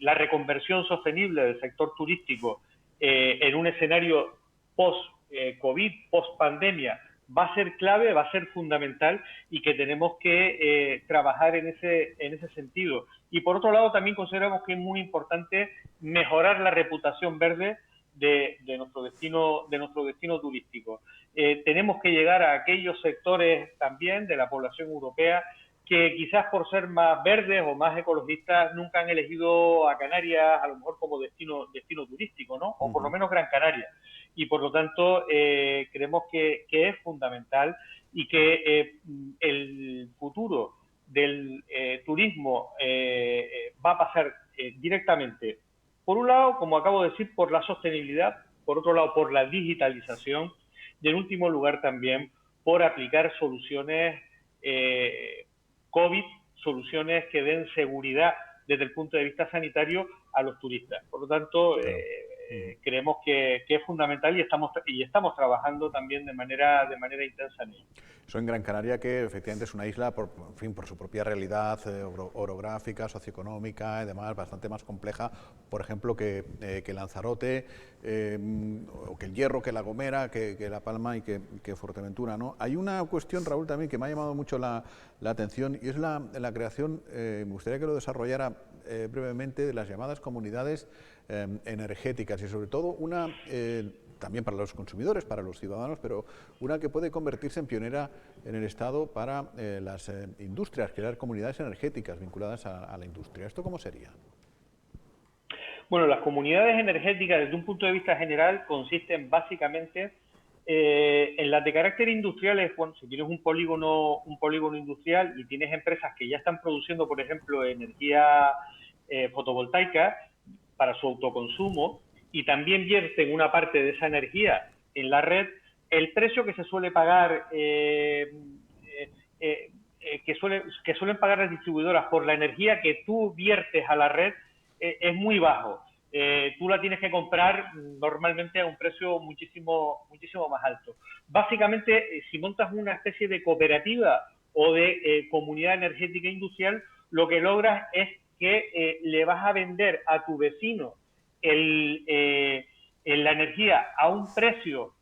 la reconversión sostenible del sector turístico en un escenario post-COVID, post-pandemia, va a ser clave, va a ser fundamental y que tenemos que trabajar en ese sentido. Y por otro lado también consideramos que es muy importante mejorar la reputación verde de nuestro destino turístico. Tenemos que llegar a aquellos sectores también de la población europea que quizás por ser más verdes o más ecologistas nunca han elegido a Canarias a lo mejor como destino turístico, ¿no? O por lo menos Gran Canaria. Y por lo tanto creemos que es fundamental y que el futuro del turismo va a pasar directamente, por un lado, como acabo de decir, por la sostenibilidad, por otro lado, por la digitalización y en último lugar también por aplicar soluciones COVID, soluciones que den seguridad desde el punto de vista sanitario a los turistas. Por lo tanto, creemos que es fundamental y estamos trabajando también de manera intensa en ello. Eso en Gran Canaria, que efectivamente es una isla, por su propia realidad orográfica, socioeconómica y demás, bastante más compleja, por ejemplo, que Lanzarote, o que El Hierro, que La Gomera, que La Palma y que Fuerteventura, ¿no? Hay una cuestión, Raúl, también que me ha llamado mucho la atención y es la creación, me gustaría que lo desarrollara brevemente, de las llamadas comunidades energéticas y sobre todo una también para los consumidores, para los ciudadanos, pero una que puede convertirse en pionera en el Estado para las industrias, crear comunidades energéticas vinculadas a la industria. ¿Esto cómo sería? Bueno, las comunidades energéticas desde un punto de vista general consisten básicamente en las de carácter industrial. Bueno, si tienes un polígono industrial y tienes empresas que ya están produciendo, por ejemplo, energía fotovoltaica para su autoconsumo, y también vierten una parte de esa energía en la red, el precio que se suele pagar, que suelen pagar las distribuidoras por la energía que tú viertes a la red es muy bajo. Tú la tienes que comprar normalmente a un precio muchísimo más alto. Básicamente, si montas una especie de cooperativa o de comunidad energética industrial, lo que logras es que le vas a vender a tu vecino la energía a un precio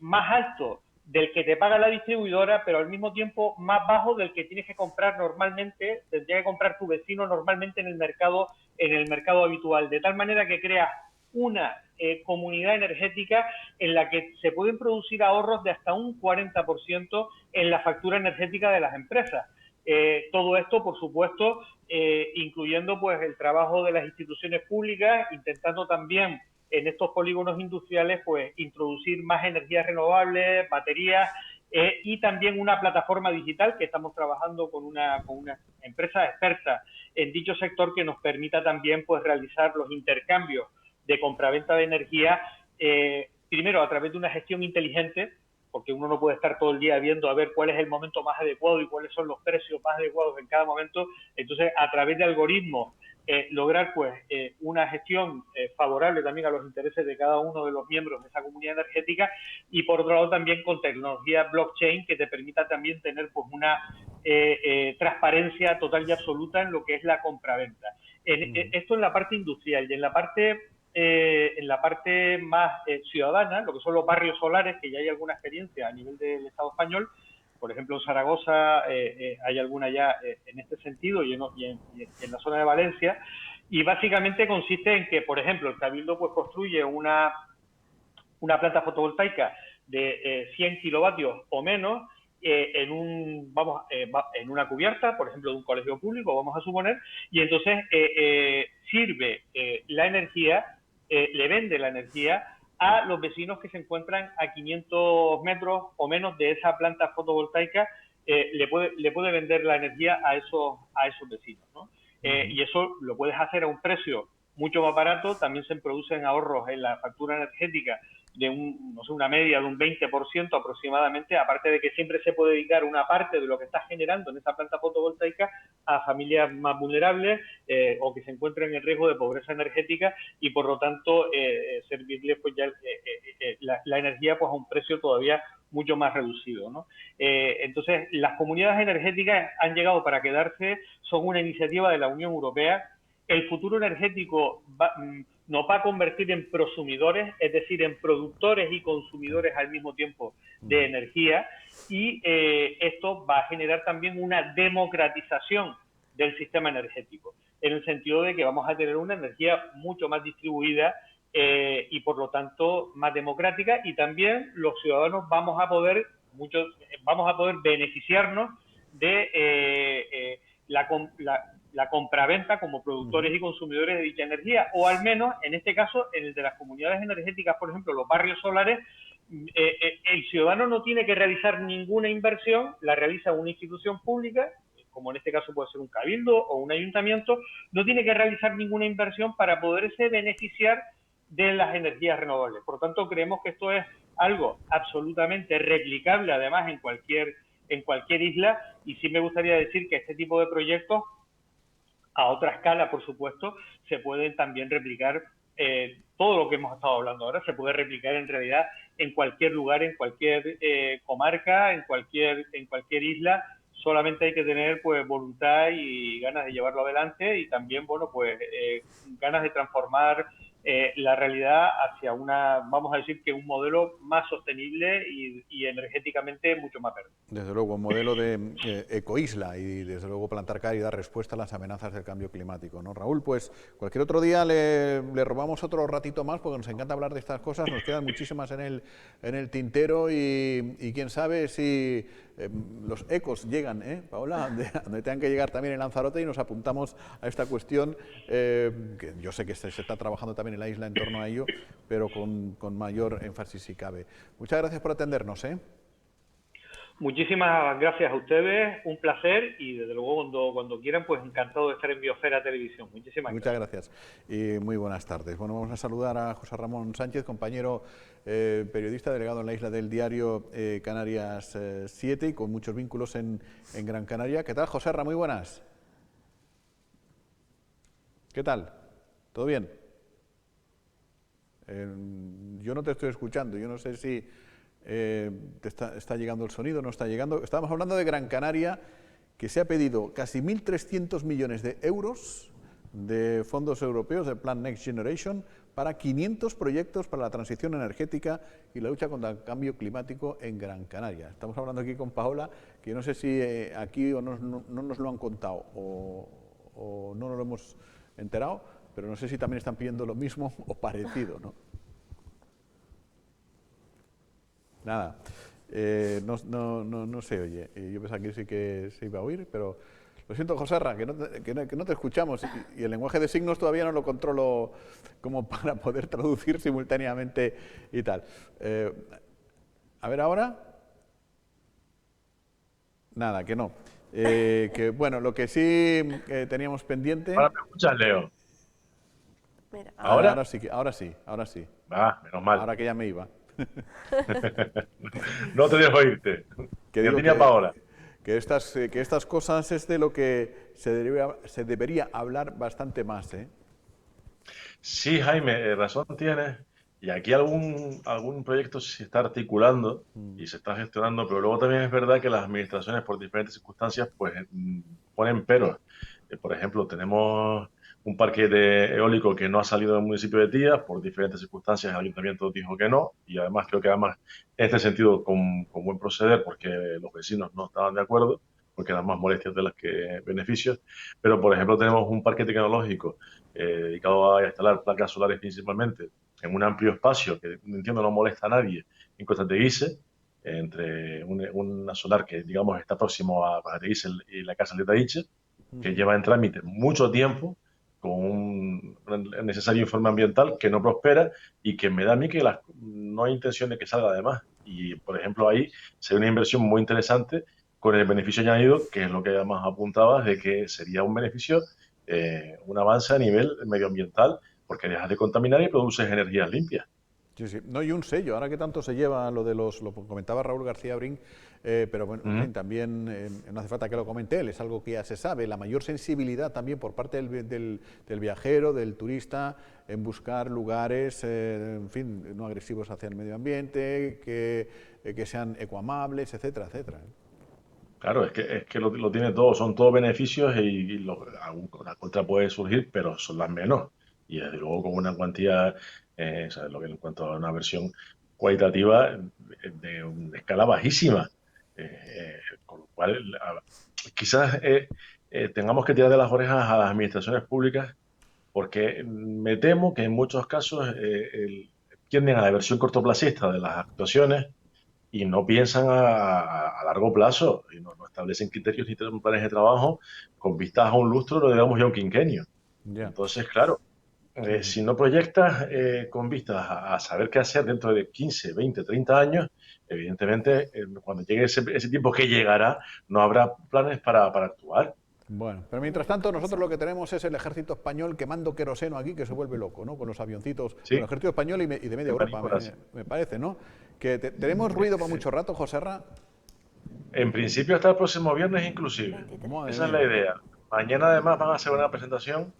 más alto del que te paga la distribuidora, pero al mismo tiempo más bajo del que tienes que comprar normalmente, tendría que comprar tu vecino normalmente en el mercado habitual, de tal manera que creas una comunidad energética en la que se pueden producir ahorros de hasta un 40% en la factura energética de las empresas. Todo esto, por supuesto, incluyendo pues el trabajo de las instituciones públicas, intentando también en estos polígonos industriales pues introducir más energías renovables, baterías y también una plataforma digital que estamos trabajando con una empresa experta en dicho sector que nos permita también pues realizar los intercambios de compraventa de energía, primero a través de una gestión inteligente, porque uno no puede estar todo el día viendo a ver cuál es el momento más adecuado y cuáles son los precios más adecuados en cada momento. Entonces, a través de algoritmos lograr pues una gestión favorable también a los intereses de cada uno de los miembros de esa comunidad energética, y por otro lado también con tecnología blockchain que te permita también tener pues una transparencia total y absoluta en lo que es la compraventa. Esto en la parte industrial, y en la parte más ciudadana, lo que son los barrios solares, que ya hay alguna experiencia a nivel del Estado español. Por ejemplo, en Zaragoza hay alguna ya en este sentido, y en la zona de Valencia, y básicamente consiste en que, por ejemplo, el Cabildo pues construye una planta fotovoltaica de 100 kilovatios o menos en una cubierta, por ejemplo, de un colegio público, vamos a suponer, y entonces sirve la energía, le vende la energía a los vecinos que se encuentran a 500 metros o menos de esa planta fotovoltaica, le puede vender la energía a esos vecinos, ¿no? Y eso lo puedes hacer a un precio mucho más barato. También se producen ahorros en la factura energética de una media de un 20% aproximadamente, aparte de que siempre se puede dedicar una parte de lo que está generando en esa planta fotovoltaica a familias más vulnerables o que se encuentren en riesgo de pobreza energética, y por lo tanto servirles pues ya la energía pues a un precio todavía mucho más reducido, ¿no? Entonces, las comunidades energéticas han llegado para quedarse, son una iniciativa de la Unión Europea. El futuro energético nos va a convertir en prosumidores, es decir, en productores y consumidores al mismo tiempo de energía, y esto va a generar también una democratización del sistema energético, en el sentido de que vamos a tener una energía mucho más distribuida y por lo tanto más democrática, y también los ciudadanos vamos a poder beneficiarnos de la compraventa como productores y consumidores de dicha energía, o al menos, en este caso, en el de las comunidades energéticas, por ejemplo, los barrios solares, el ciudadano no tiene que realizar ninguna inversión, la realiza una institución pública, como en este caso puede ser un cabildo o un ayuntamiento, no tiene que realizar ninguna inversión para poderse beneficiar de las energías renovables. Por lo tanto, creemos que esto es algo absolutamente replicable, además, en cualquier isla, y sí me gustaría decir que este tipo de proyectos, a otra escala, por supuesto, se pueden también replicar. Todo lo que hemos estado hablando ahora se puede replicar en realidad en cualquier lugar, en cualquier comarca, en cualquier isla. Solamente hay que tener pues voluntad y ganas de llevarlo adelante, y también ganas de transformar la realidad hacia vamos a decir que un modelo más sostenible y energéticamente mucho más verde. Desde luego, un modelo de ecoisla, y desde luego plantar cara y dar respuesta a las amenazas del cambio climático, ¿no? Raúl, pues cualquier otro día le robamos otro ratito más, porque nos encanta hablar de estas cosas, nos quedan muchísimas en el tintero, y quién sabe si los ecos llegan, Paola, donde tengan que llegar también en Lanzarote, y nos apuntamos a esta cuestión, que yo sé que se está trabajando también en la isla en torno a ello, pero con mayor énfasis si cabe. Muchas gracias por atendernos, Muchísimas gracias a ustedes, un placer, y desde luego cuando quieran, pues encantado de estar en Biosfera Televisión. Muchas gracias y muy buenas tardes. Bueno, vamos a saludar a José Ramón Sánchez, compañero periodista, delegado en la isla del diario Canarias 7 y con muchos vínculos en Gran Canaria. ¿Qué tal, José Ramón? Muy buenas. ¿Qué tal? ¿Todo bien? Yo no te estoy escuchando, yo no sé si te está llegando el sonido, no está llegando. Estábamos hablando de Gran Canaria, que se ha pedido casi 1.300 millones de euros de fondos europeos del Plan Next Generation para 500 proyectos para la transición energética y la lucha contra el cambio climático en Gran Canaria. Estamos hablando aquí con Paola, que no sé si aquí no nos lo han contado o no nos lo hemos enterado, pero no sé si también están pidiendo lo mismo o parecido, ¿no? Nada, no se oye. Yo pensaba que sí que se iba a oír, pero lo siento, Joserra, que no te escuchamos, y el lenguaje de signos todavía no lo controlo como para poder traducir simultáneamente y tal. A ver ahora. Nada, que no. Que bueno, lo que sí teníamos pendiente. ¿Ahora me escuchas, Leo? Mira, Ahora sí. Ah, menos mal. Ahora que ya me iba. No te dejo irte. Que ya digo tenía que, Paola. que estas cosas es de lo que se debería hablar bastante más, ¿eh? Sí, Jaime, razón tienes. Y aquí algún proyecto se está articulando y se está gestionando, pero luego también es verdad que las administraciones, por diferentes circunstancias, pues ponen peros. Por ejemplo, tenemos un parque de eólico que no ha salido del municipio de Tía, por diferentes circunstancias el ayuntamiento dijo que no, y además creo que además en este sentido con buen proceder, porque los vecinos no estaban de acuerdo, porque eran más molestias de las que beneficios. Pero, por ejemplo, tenemos un parque tecnológico dedicado a instalar placas solares principalmente en un amplio espacio que entiendo no molesta a nadie en Costa Teguise, entre una solar que digamos está próximo a Costa Teguise y la casa de Taiche, que lleva en trámite mucho tiempo con un necesario informe ambiental que no prospera y que me da a mí que no hay intención de que salga además. Y, por ejemplo, ahí sería una inversión muy interesante con el beneficio añadido, que es lo que además apuntabas, de que sería un beneficio, un avance a nivel medioambiental, porque dejas de contaminar y produces energías limpias. Sí, sí. No, y un sello, ahora que tanto se lleva lo de lo comentaba Raúl García Brin, pero bueno, en fin, también no hace falta que lo comente él, es algo que ya se sabe, la mayor sensibilidad también por parte del viajero, del turista, en buscar lugares, en fin, no agresivos hacia el medio ambiente, que sean ecoamables, etcétera, etcétera. Claro, es que lo tiene todo, son todos beneficios la contra puede surgir, pero son las menos. Y desde luego con una cuantía, ¿sabes? Lo que en cuanto a una versión cualitativa de una escala bajísima. Con lo cual, quizás tengamos que tirar de las orejas a las administraciones públicas, porque me temo que en muchos casos tienden a la versión cortoplacista de las actuaciones y no piensan a largo plazo y no establecen criterios ni tienen planes de trabajo con vistas a un lustro, lo digamos ya un quinquenio. Ya. Entonces, claro, si no proyectas con vistas a saber qué hacer dentro de 15, 20, 30 años, evidentemente cuando llegue ese tiempo que llegará, no habrá planes para actuar. Bueno, pero mientras tanto nosotros lo que tenemos es el ejército español quemando queroseno aquí, que se vuelve loco, ¿no? Con los avioncitos, Sí, el ejército español y de media Europa, me parece, ¿no? Que tenemos ruido para mucho rato, Joserra. en principio hasta el próximo viernes inclusive. Madre Esa es mía. la idea. Mañana además van a hacer una presentación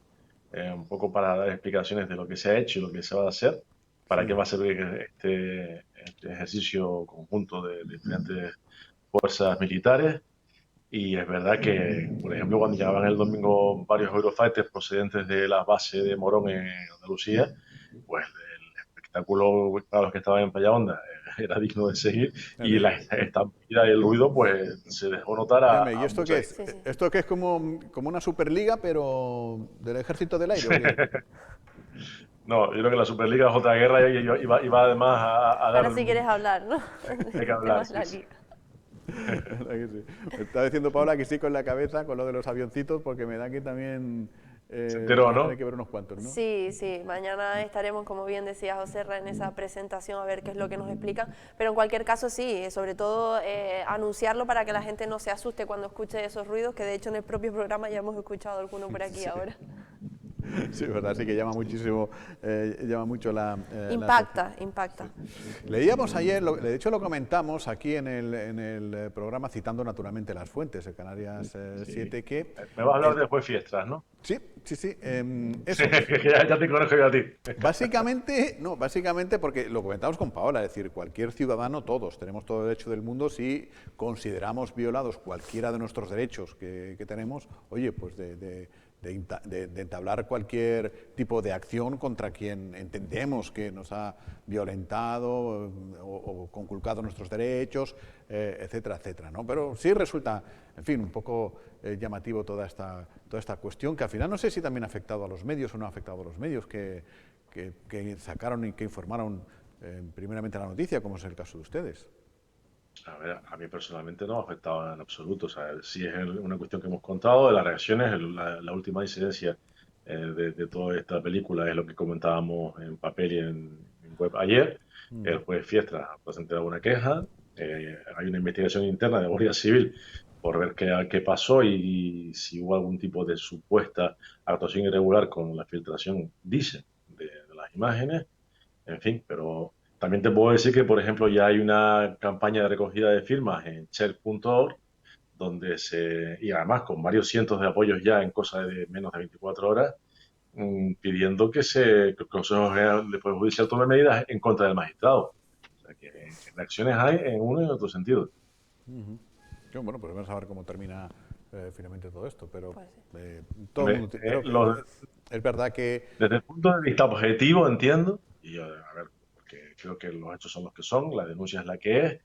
un poco para dar explicaciones de lo que se ha hecho y lo que se va a hacer, para qué va a servir este ejercicio conjunto de diferentes fuerzas militares. Y es verdad que, por ejemplo, cuando llegaban el domingo varios Eurofighters procedentes de la base de Morón en Andalucía, pues el espectáculo para los que estaban en Playa Honda era digno de seguir y la estampida y el ruido pues se dejó notar Dígame, ¿y a esto mucha qué es? Sí, sí. ¿Esto qué es como una superliga, pero del ejército del aire? ¿O qué? No, yo creo que la Superliga es otra guerra y iba además a dar... Ahora sí quieres hablar, ¿no? Hay que hablar, Tema de la sí. liga. ¿Verdad que sí? Me está diciendo Paula que sí con la cabeza, con lo de los avioncitos, porque me da que también Se enteró, ¿no? hay que ver unos cuantos, ¿no? Sí, sí, mañana estaremos, como bien decía José Ra, en esa presentación a ver qué es lo que nos explican, pero en cualquier caso sí, sobre todo anunciarlo para que la gente no se asuste cuando escuche esos ruidos, que de hecho en el propio programa ya hemos escuchado alguno por aquí ahora. Sí, verdad, sí que llama muchísimo, llama mucho la Impacta, impacta. Leíamos ayer, de hecho lo comentamos aquí en el programa, citando naturalmente las fuentes de Canarias 7, que... Me vas a hablar después fiestas, ¿no? Sí, eso. Ya te conozco yo a ti. Básicamente porque lo comentamos con Paola, es decir, cualquier ciudadano, todos, tenemos todo el derecho del mundo si consideramos violados cualquiera de nuestros derechos que tenemos, oye, pues de entablar cualquier tipo de acción contra quien entendemos que nos ha violentado o conculcado nuestros derechos, etcétera, etcétera, ¿no? Pero sí resulta, en fin, un poco llamativo toda esta cuestión, que al final no sé si también ha afectado a los medios o no ha afectado a los medios que sacaron y que informaron primeramente la noticia, como es el caso de ustedes. A ver, a mí personalmente no me ha afectado en absoluto. O sea, sí es una cuestión que hemos contado de las reacciones, la última incidencia de toda esta película es lo que comentábamos en papel y en web ayer. El juez Fiestra ha presentado una queja, hay una investigación interna de Guardia Civil por ver qué pasó y si hubo algún tipo de supuesta actuación irregular con la filtración, dice, de las imágenes. En fin, pero también te puedo decir que, por ejemplo, ya hay una campaña de recogida de firmas en Cher.org y además con varios cientos de apoyos ya en cosa de menos de 24 horas, pidiendo que el Consejo General del Poder Judicial tome medidas en contra del magistrado. O sea que reacciones hay en uno y en otro sentido. Bueno, pues vamos a ver cómo termina finalmente todo esto, pero Pues todo el mundo, es verdad que... Desde el punto de vista objetivo entiendo, y a ver, porque creo que los hechos son los que son, la denuncia es la que es,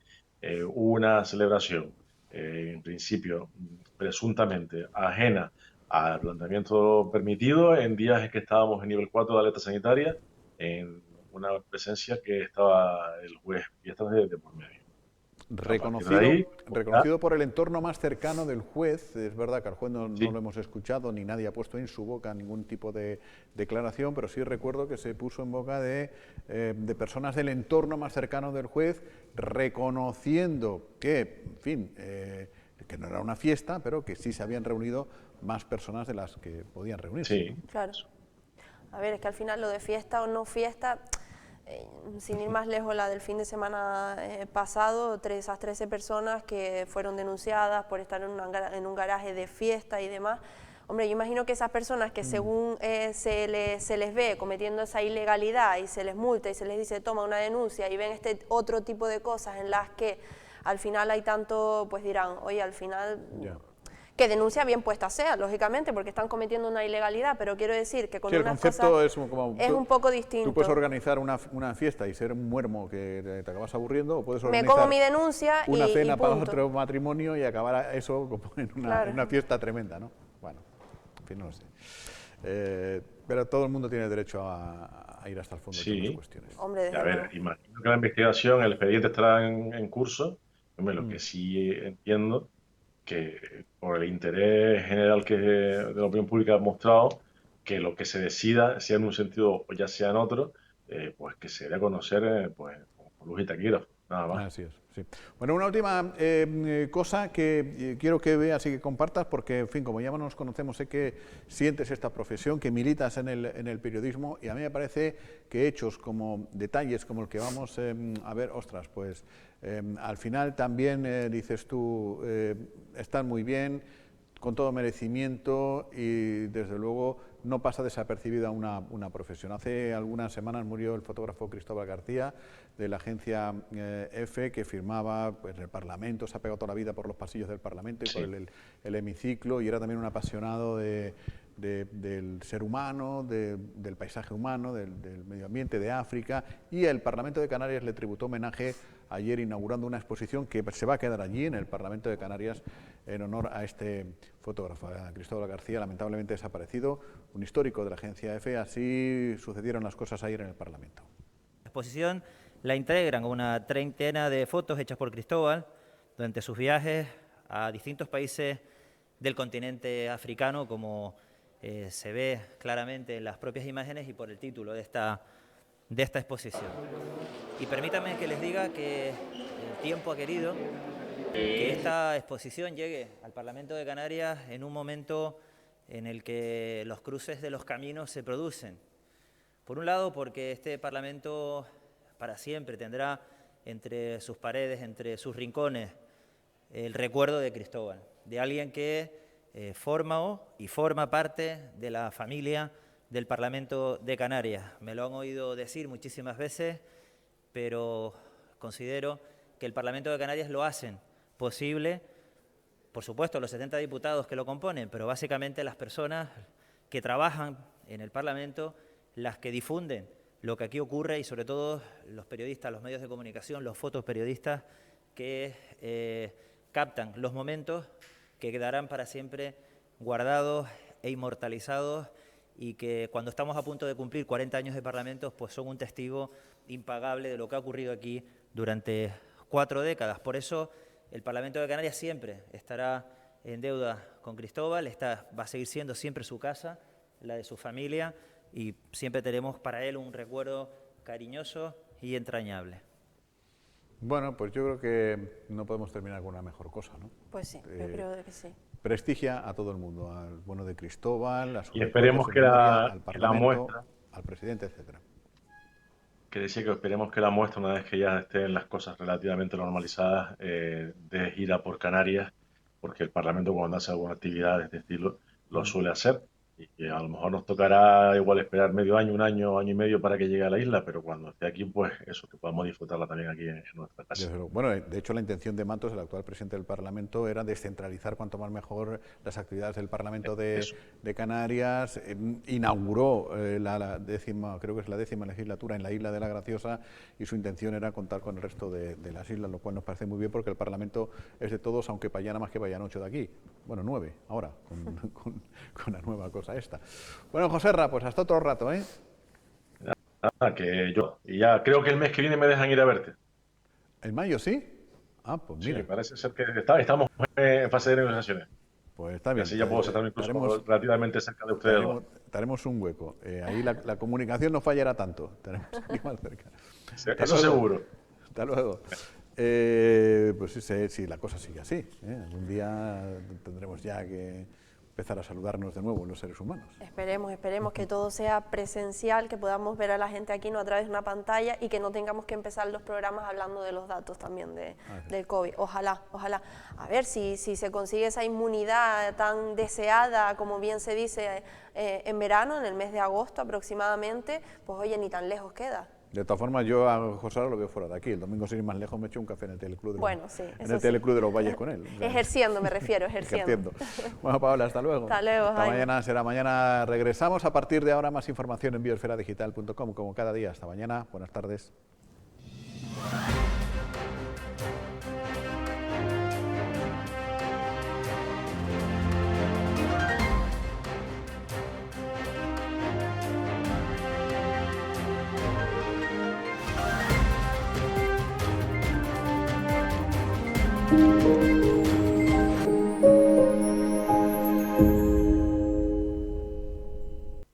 hubo una celebración, en principio, presuntamente ajena al planteamiento permitido en días en que estábamos en nivel 4 de alerta sanitaria, en una presencia que estaba el juez Fiestas de por medio. Reconocido por el entorno más cercano del juez. Es verdad que al juez no lo hemos escuchado, ni nadie ha puesto en su boca ningún tipo de declaración, pero sí recuerdo que se puso en boca de personas del entorno más cercano del juez, reconociendo que, en fin, que no era una fiesta, pero que sí se habían reunido más personas de las que podían reunirse. Sí. Claro. A ver, es que al final lo de fiesta o no fiesta... sin ir más lejos, la del fin de semana pasado, esas 13 personas que fueron denunciadas por estar en un garaje de fiesta y demás. Hombre, yo imagino que esas personas que según se les ve cometiendo esa ilegalidad y se les multa y se les dice toma una denuncia y ven este otro tipo de cosas en las que al final hay tanto, pues dirán, oye, al final... Ya. Que denuncia bien puesta sea, lógicamente, porque están cometiendo una ilegalidad, pero quiero decir que con el unas concepto cosas es un poco distinto. Tú puedes organizar una fiesta y ser un muermo que te acabas aburriendo, o puedes organizar me como mi denuncia una y cena para punto. otro matrimonio y acabar eso como en una fiesta tremenda, ¿no? Bueno, en fin, no lo sé. Pero todo el mundo tiene derecho a ir hasta el fondo de las cuestiones. Hombre, a ver, imagino que la investigación, el expediente estará en curso. Hombre, lo que sí entiendo que por el interés general que de la opinión pública ha mostrado, que lo que se decida, sea en un sentido o ya sea en otro, pues que se dé a conocer pues, con luz y taquígrafo, nada más. Así es, sí. Bueno, una última cosa que quiero que veas y que compartas, porque, en fin, como ya nos conocemos, sé que sientes esta profesión, que militas en el periodismo, y a mí me parece que hechos como detalles como el que vamos a ver, ostras, pues al final también, dices tú, están muy bien, con todo merecimiento y, desde luego, no pasa desapercibida una profesión. Hace algunas semanas murió el fotógrafo Cristóbal García, de la agencia EFE, que firmaba pues, en el Parlamento, se ha pegado toda la vida por los pasillos del Parlamento y por el hemiciclo, y era también un apasionado del ser humano, del paisaje humano, del medio ambiente, de África, y el Parlamento de Canarias le tributó homenaje ayer inaugurando una exposición que se va a quedar allí, en el Parlamento de Canarias, en honor a este fotógrafo, a Cristóbal García, lamentablemente desaparecido, un histórico de la agencia EFE. Así sucedieron las cosas ayer en el Parlamento. La exposición la integran una treintena de fotos hechas por Cristóbal durante sus viajes a distintos países del continente africano, como se ve claramente en las propias imágenes y por el título de esta exposición. Y permítanme que les diga que el tiempo ha querido que esta exposición llegue al Parlamento de Canarias en un momento en el que los cruces de los caminos se producen. Por un lado, porque este Parlamento para siempre tendrá entre sus paredes, entre sus rincones, el recuerdo de Cristóbal, de alguien que forma parte de la familia del Parlamento de Canarias. Me lo han oído decir muchísimas veces, pero considero que el Parlamento de Canarias lo hacen posible, por supuesto, los 70 diputados que lo componen, pero básicamente las personas que trabajan en el Parlamento, las que difunden lo que aquí ocurre y sobre todo los periodistas, los medios de comunicación, los fotoperiodistas que captan los momentos que quedarán para siempre guardados e inmortalizados y que cuando estamos a punto de cumplir 40 años de Parlamento, pues son un testigo impagable de lo que ha ocurrido aquí durante 4 décadas. Por eso el Parlamento de Canarias siempre estará en deuda con Cristóbal, va a seguir siendo siempre su casa, la de su familia, y siempre tenemos para él un recuerdo cariñoso y entrañable. Bueno, pues yo creo que no podemos terminar con una mejor cosa, ¿no? Pues sí, yo creo que sí. Prestigia a todo el mundo, al bueno de Cristóbal, a su y esperemos que al Parlamento, muestra, al presidente, etcétera. Que decía que esperemos que la muestra, una vez que ya estén las cosas relativamente normalizadas, de gira por Canarias, porque el Parlamento cuando hace alguna actividad de este estilo lo suele hacer. Y que a lo mejor nos tocará igual esperar medio año, un año, año y medio para que llegue a la isla, pero cuando esté aquí, pues eso, que podamos disfrutarla también aquí en nuestra casa. Bueno, de hecho la intención de Matos, el actual presidente del Parlamento, era descentralizar cuanto más mejor las actividades del Parlamento de Canarias. Inauguró la décima, creo que es la 10ª legislatura en la isla de La Graciosa, y su intención era contar con el resto de las islas, lo cual nos parece muy bien porque el Parlamento es de todos, aunque vaya nada más que vayan 8 de aquí. Bueno, 9 ahora, con la nueva cosa esta. Bueno, Joserra, pues hasta otro rato, ¿eh? Que yo, y ya creo que el mes que viene me dejan ir a verte. ¿En mayo sí? Ah, pues mira. Sí, parece ser que estamos en fase de negociaciones. Pues está bien. Así ya puedo sentarme incluso relativamente cerca de ustedes. Tenemos un hueco. Ahí la comunicación no fallará tanto. Tenemos aquí más cerca. Eso seguro. Hasta luego. Pues sí, la cosa sigue así. Algún día tendremos ya que empezar a saludarnos de nuevo los seres humanos. Esperemos que todo sea presencial, que podamos ver a la gente aquí, no a través de una pantalla, y que no tengamos que empezar los programas hablando de los datos también del COVID. Ojalá. A ver si se consigue esa inmunidad tan deseada, como bien se dice, en verano, en el mes de agosto aproximadamente, pues oye, ni tan lejos queda. De todas formas, yo a José lo veo fuera de aquí. El domingo, sin ir más lejos, me echo un café en el Teleclub de los Valles con él. O sea, ejerciendo, me refiero, ejerciendo. Bueno, Paola, hasta luego. Hasta luego, Hasta mañana, será mañana. Regresamos a partir de ahora. Más información en biosferadigital.com, como cada día. Hasta mañana. Buenas tardes.